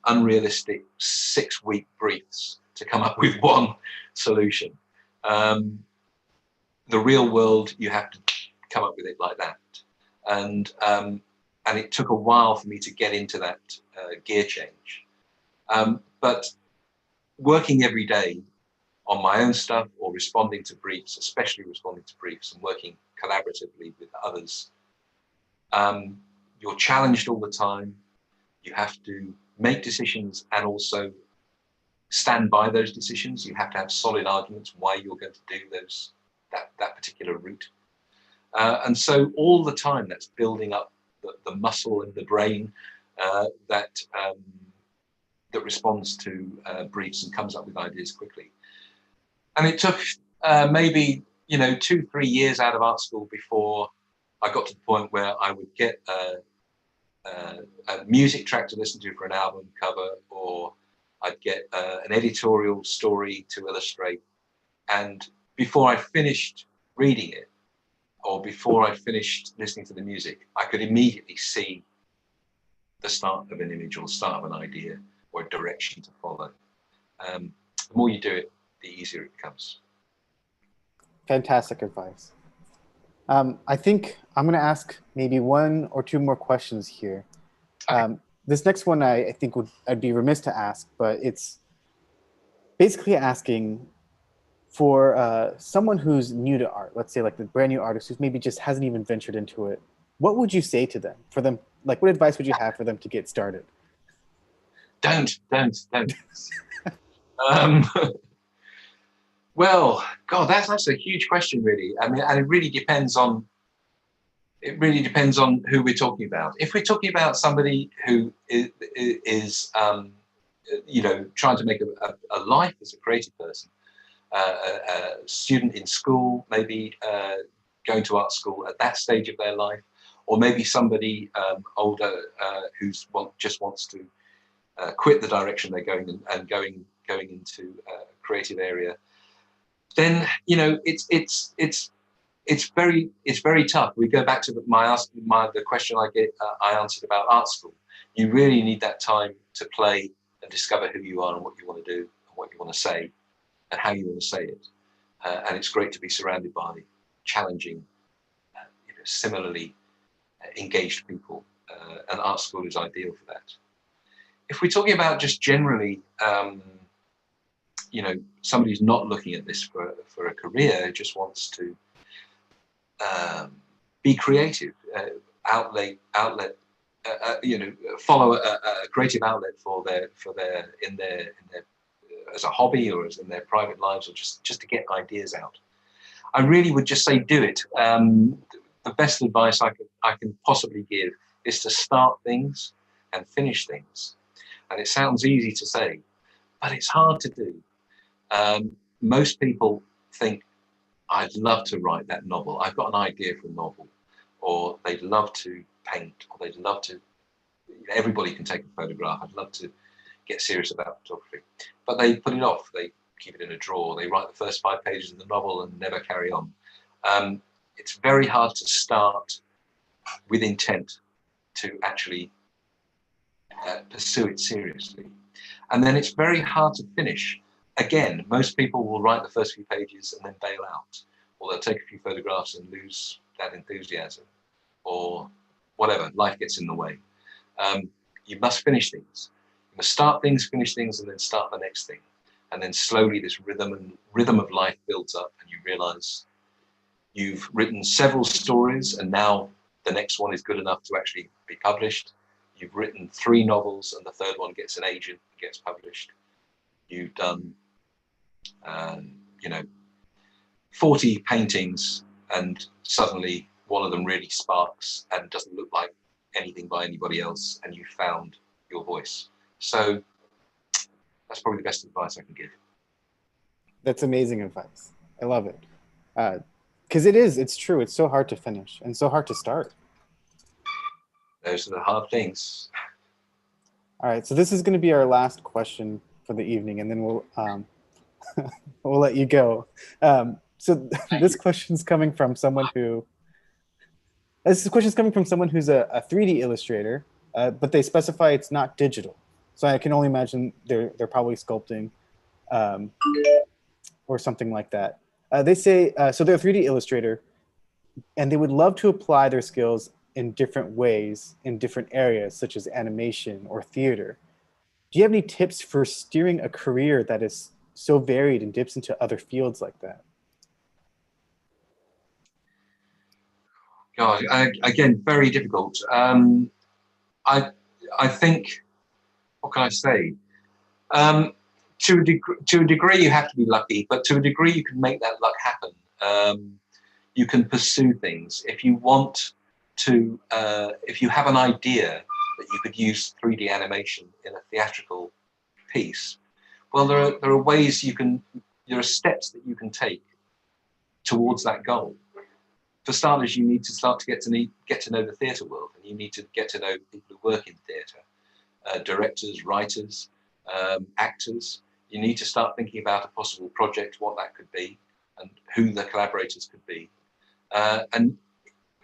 unrealistic 6-week briefs to come up with one solution. The real world, you have to come up with it like that. And it took a while for me to get into that gear change. But working every day on my own stuff or responding to briefs, especially responding to briefs and working collaboratively with others, you're challenged all the time. You have to make decisions and also stand by those decisions. You have to have solid arguments why you're going to do that particular route. And so all the time that's building up the muscle in the brain that responds to briefs and comes up with ideas quickly. And it took maybe 2-3 years out of art school before I got to the point where I would get a music track to listen to for an album cover, or I'd get an editorial story to illustrate. And before I finished reading it, or before I finished listening to the music, I could immediately see the start of an image or the start of an idea or a direction to follow. The more you do it, the easier it becomes. Fantastic advice. I think I'm going to ask maybe 1 or 2 more questions here. This next one I think I'd be remiss to ask, but it's basically asking for someone who's new to art, let's say like the brand new artist who maybe just hasn't even ventured into it. What would you say to them? For them, like what advice would you have for them to get started? Don't. Well, God, that's a huge question, really. I mean, and it really depends on who we're talking about. If we're talking about somebody who is trying to make a life as a creative person, a student in school, maybe going to art school at that stage of their life, or maybe somebody older who just wants to quit the direction they're going in and going into a creative area, then it's very tough. We go back to the question I answered about art school. You really need that time to play and discover who you are and what you want to do and what you want to say and how you want to say it. And it's great to be surrounded by challenging, similarly engaged people. And art school is ideal for that. If we're talking about just generally, somebody who's not looking at this for a career, just wants to be creative, follow a creative outlet for their as a hobby or as in their private lives, or just to get ideas out. I really would just say do it. The best advice I can possibly give is to start things and finish things. And it sounds easy to say, but it's hard to do. Most people think, I'd love to write that novel. I've got an idea for a novel. Or they'd love to paint, or they'd love to, everybody can take a photograph. I'd love to get serious about photography. But they put it off. They keep it in a drawer. They write the first 5 pages of the novel and never carry on. It's very hard to start with intent to actually pursue it seriously. And then it's very hard to finish. Again, most people will write the first few pages and then bail out, or they'll take a few photographs and lose that enthusiasm, or whatever, life gets in the way. You must finish things. You must start things, finish things, and then start the next thing. And then slowly this rhythm of life builds up, and you realize you've written several stories, and now the next one is good enough to actually be published. You've written 3 novels, and the third one gets an agent and gets published. You've done, 40 paintings, and suddenly one of them really sparks and doesn't look like anything by anybody else, and you found your voice. So that's probably the best advice I can give. That's amazing advice. I love it. Because it's true. It's so hard to finish and so hard to start. Those are the hard things. All right, so this is going to be our last question for the evening, and then we'll we'll let you go. So this question's coming from someone who's a 3D illustrator, but they specify it's not digital. So I can only imagine they're probably sculpting or something like that. They say, so they're a 3D illustrator, and they would love to apply their skills in different ways in different areas, such as animation or theater. Do you have any tips for steering a career that is so varied and dips into other fields like that? God, again, very difficult. I think, what can I say? To a degree, you have to be lucky, but to a degree, you can make that luck happen. You can pursue things. If you want to, if you have an idea that you could use 3D animation in a theatrical piece, well, there are ways there are steps that you can take towards that goal. For starters, you need to start to get to know the theatre world, and you need to get to know people who work in theatre, directors, writers, actors. You need to start thinking about a possible project, what that could be, and who the collaborators could be. And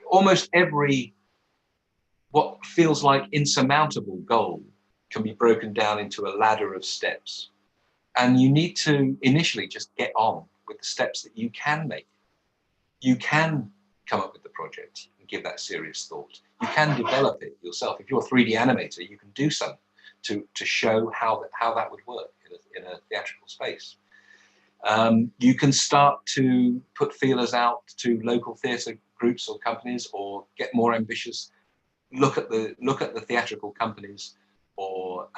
almost every, what feels like insurmountable goal can be broken down into a ladder of steps. And you need to initially just get on with the steps that you can make. You can come up with the project and give that serious thought. You can develop it yourself. If you're a 3D animator, you can do some to show how that would work in a theatrical space. You can start to put feelers out to local theatre groups or companies, or get more ambitious. Look at the theatrical companies or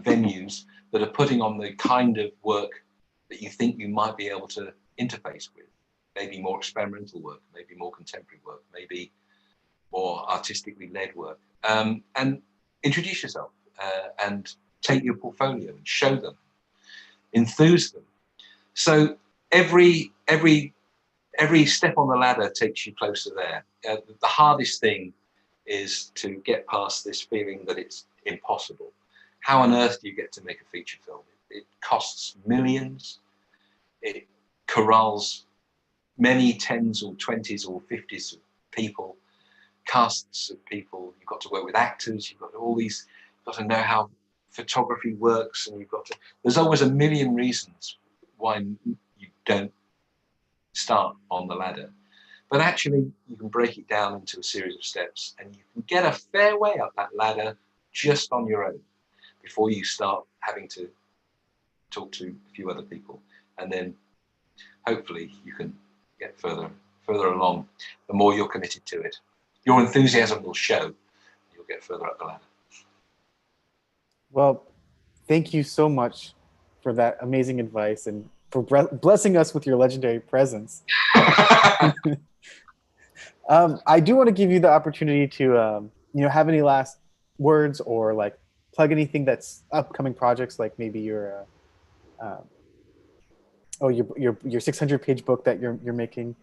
venues that are putting on the kind of work that you think you might be able to interface with. Maybe more experimental work, maybe more contemporary work, maybe more artistically led work. And introduce yourself and take your portfolio and show them, enthuse them. So every step on the ladder takes you closer there. The hardest thing is to get past this feeling that it's impossible. How on earth do you get to make a feature film? It costs millions. It corrals many 10s or 20s or 50s of people, casts of people. You've got to work with actors. You've got all these. You've got to know how photography works, and there's always a million reasons why you don't start on the ladder. But actually, you can break it down into a series of steps, and you can get a fair way up that ladder just on your own before you start having to talk to a few other people. And then hopefully you can get further along the more you're committed to it. Your enthusiasm will show. You'll get further up the ladder. Well, thank you so much for that amazing advice and for blessing us with your legendary presence. I do want to give you the opportunity to, have any last words or like plug anything that's upcoming projects, like maybe your, your 600-page book that you're making.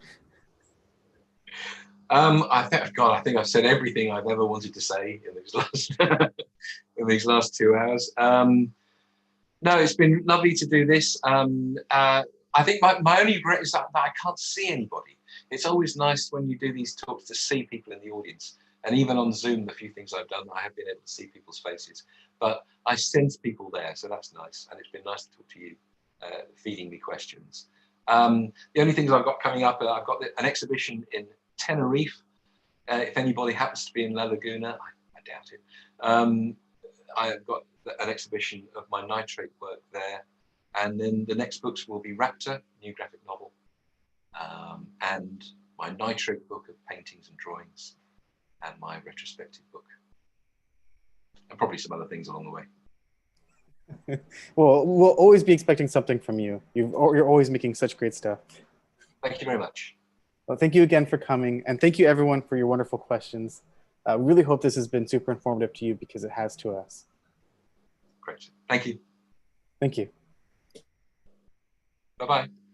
I think I've said everything I've ever wanted to say in these last in these last 2 hours. No, it's been lovely to do this. I think my only regret is that I can't see anybody. It's always nice when you do these talks to see people in the audience. And even on Zoom, the few things I've done, I have been able to see people's faces. But I sense people there, so that's nice. And it's been nice to talk to you, feeding me questions. The only things I've got coming up, I've got an exhibition in Tenerife. If anybody happens to be in La Laguna, I doubt it. I've got an exhibition of my nitrate work there. And then the next books will be Raptor, new graphic novel, and my nitrate book of paintings and drawings, and my retrospective book, and probably some other things along the way. Well, we'll always be expecting something from you. You're always making such great stuff. Thank you very much. Well, thank you again for coming, and thank you everyone for your wonderful questions. I really hope this has been super informative to you because it has to us. Great. Thank you. Thank you. Bye-bye.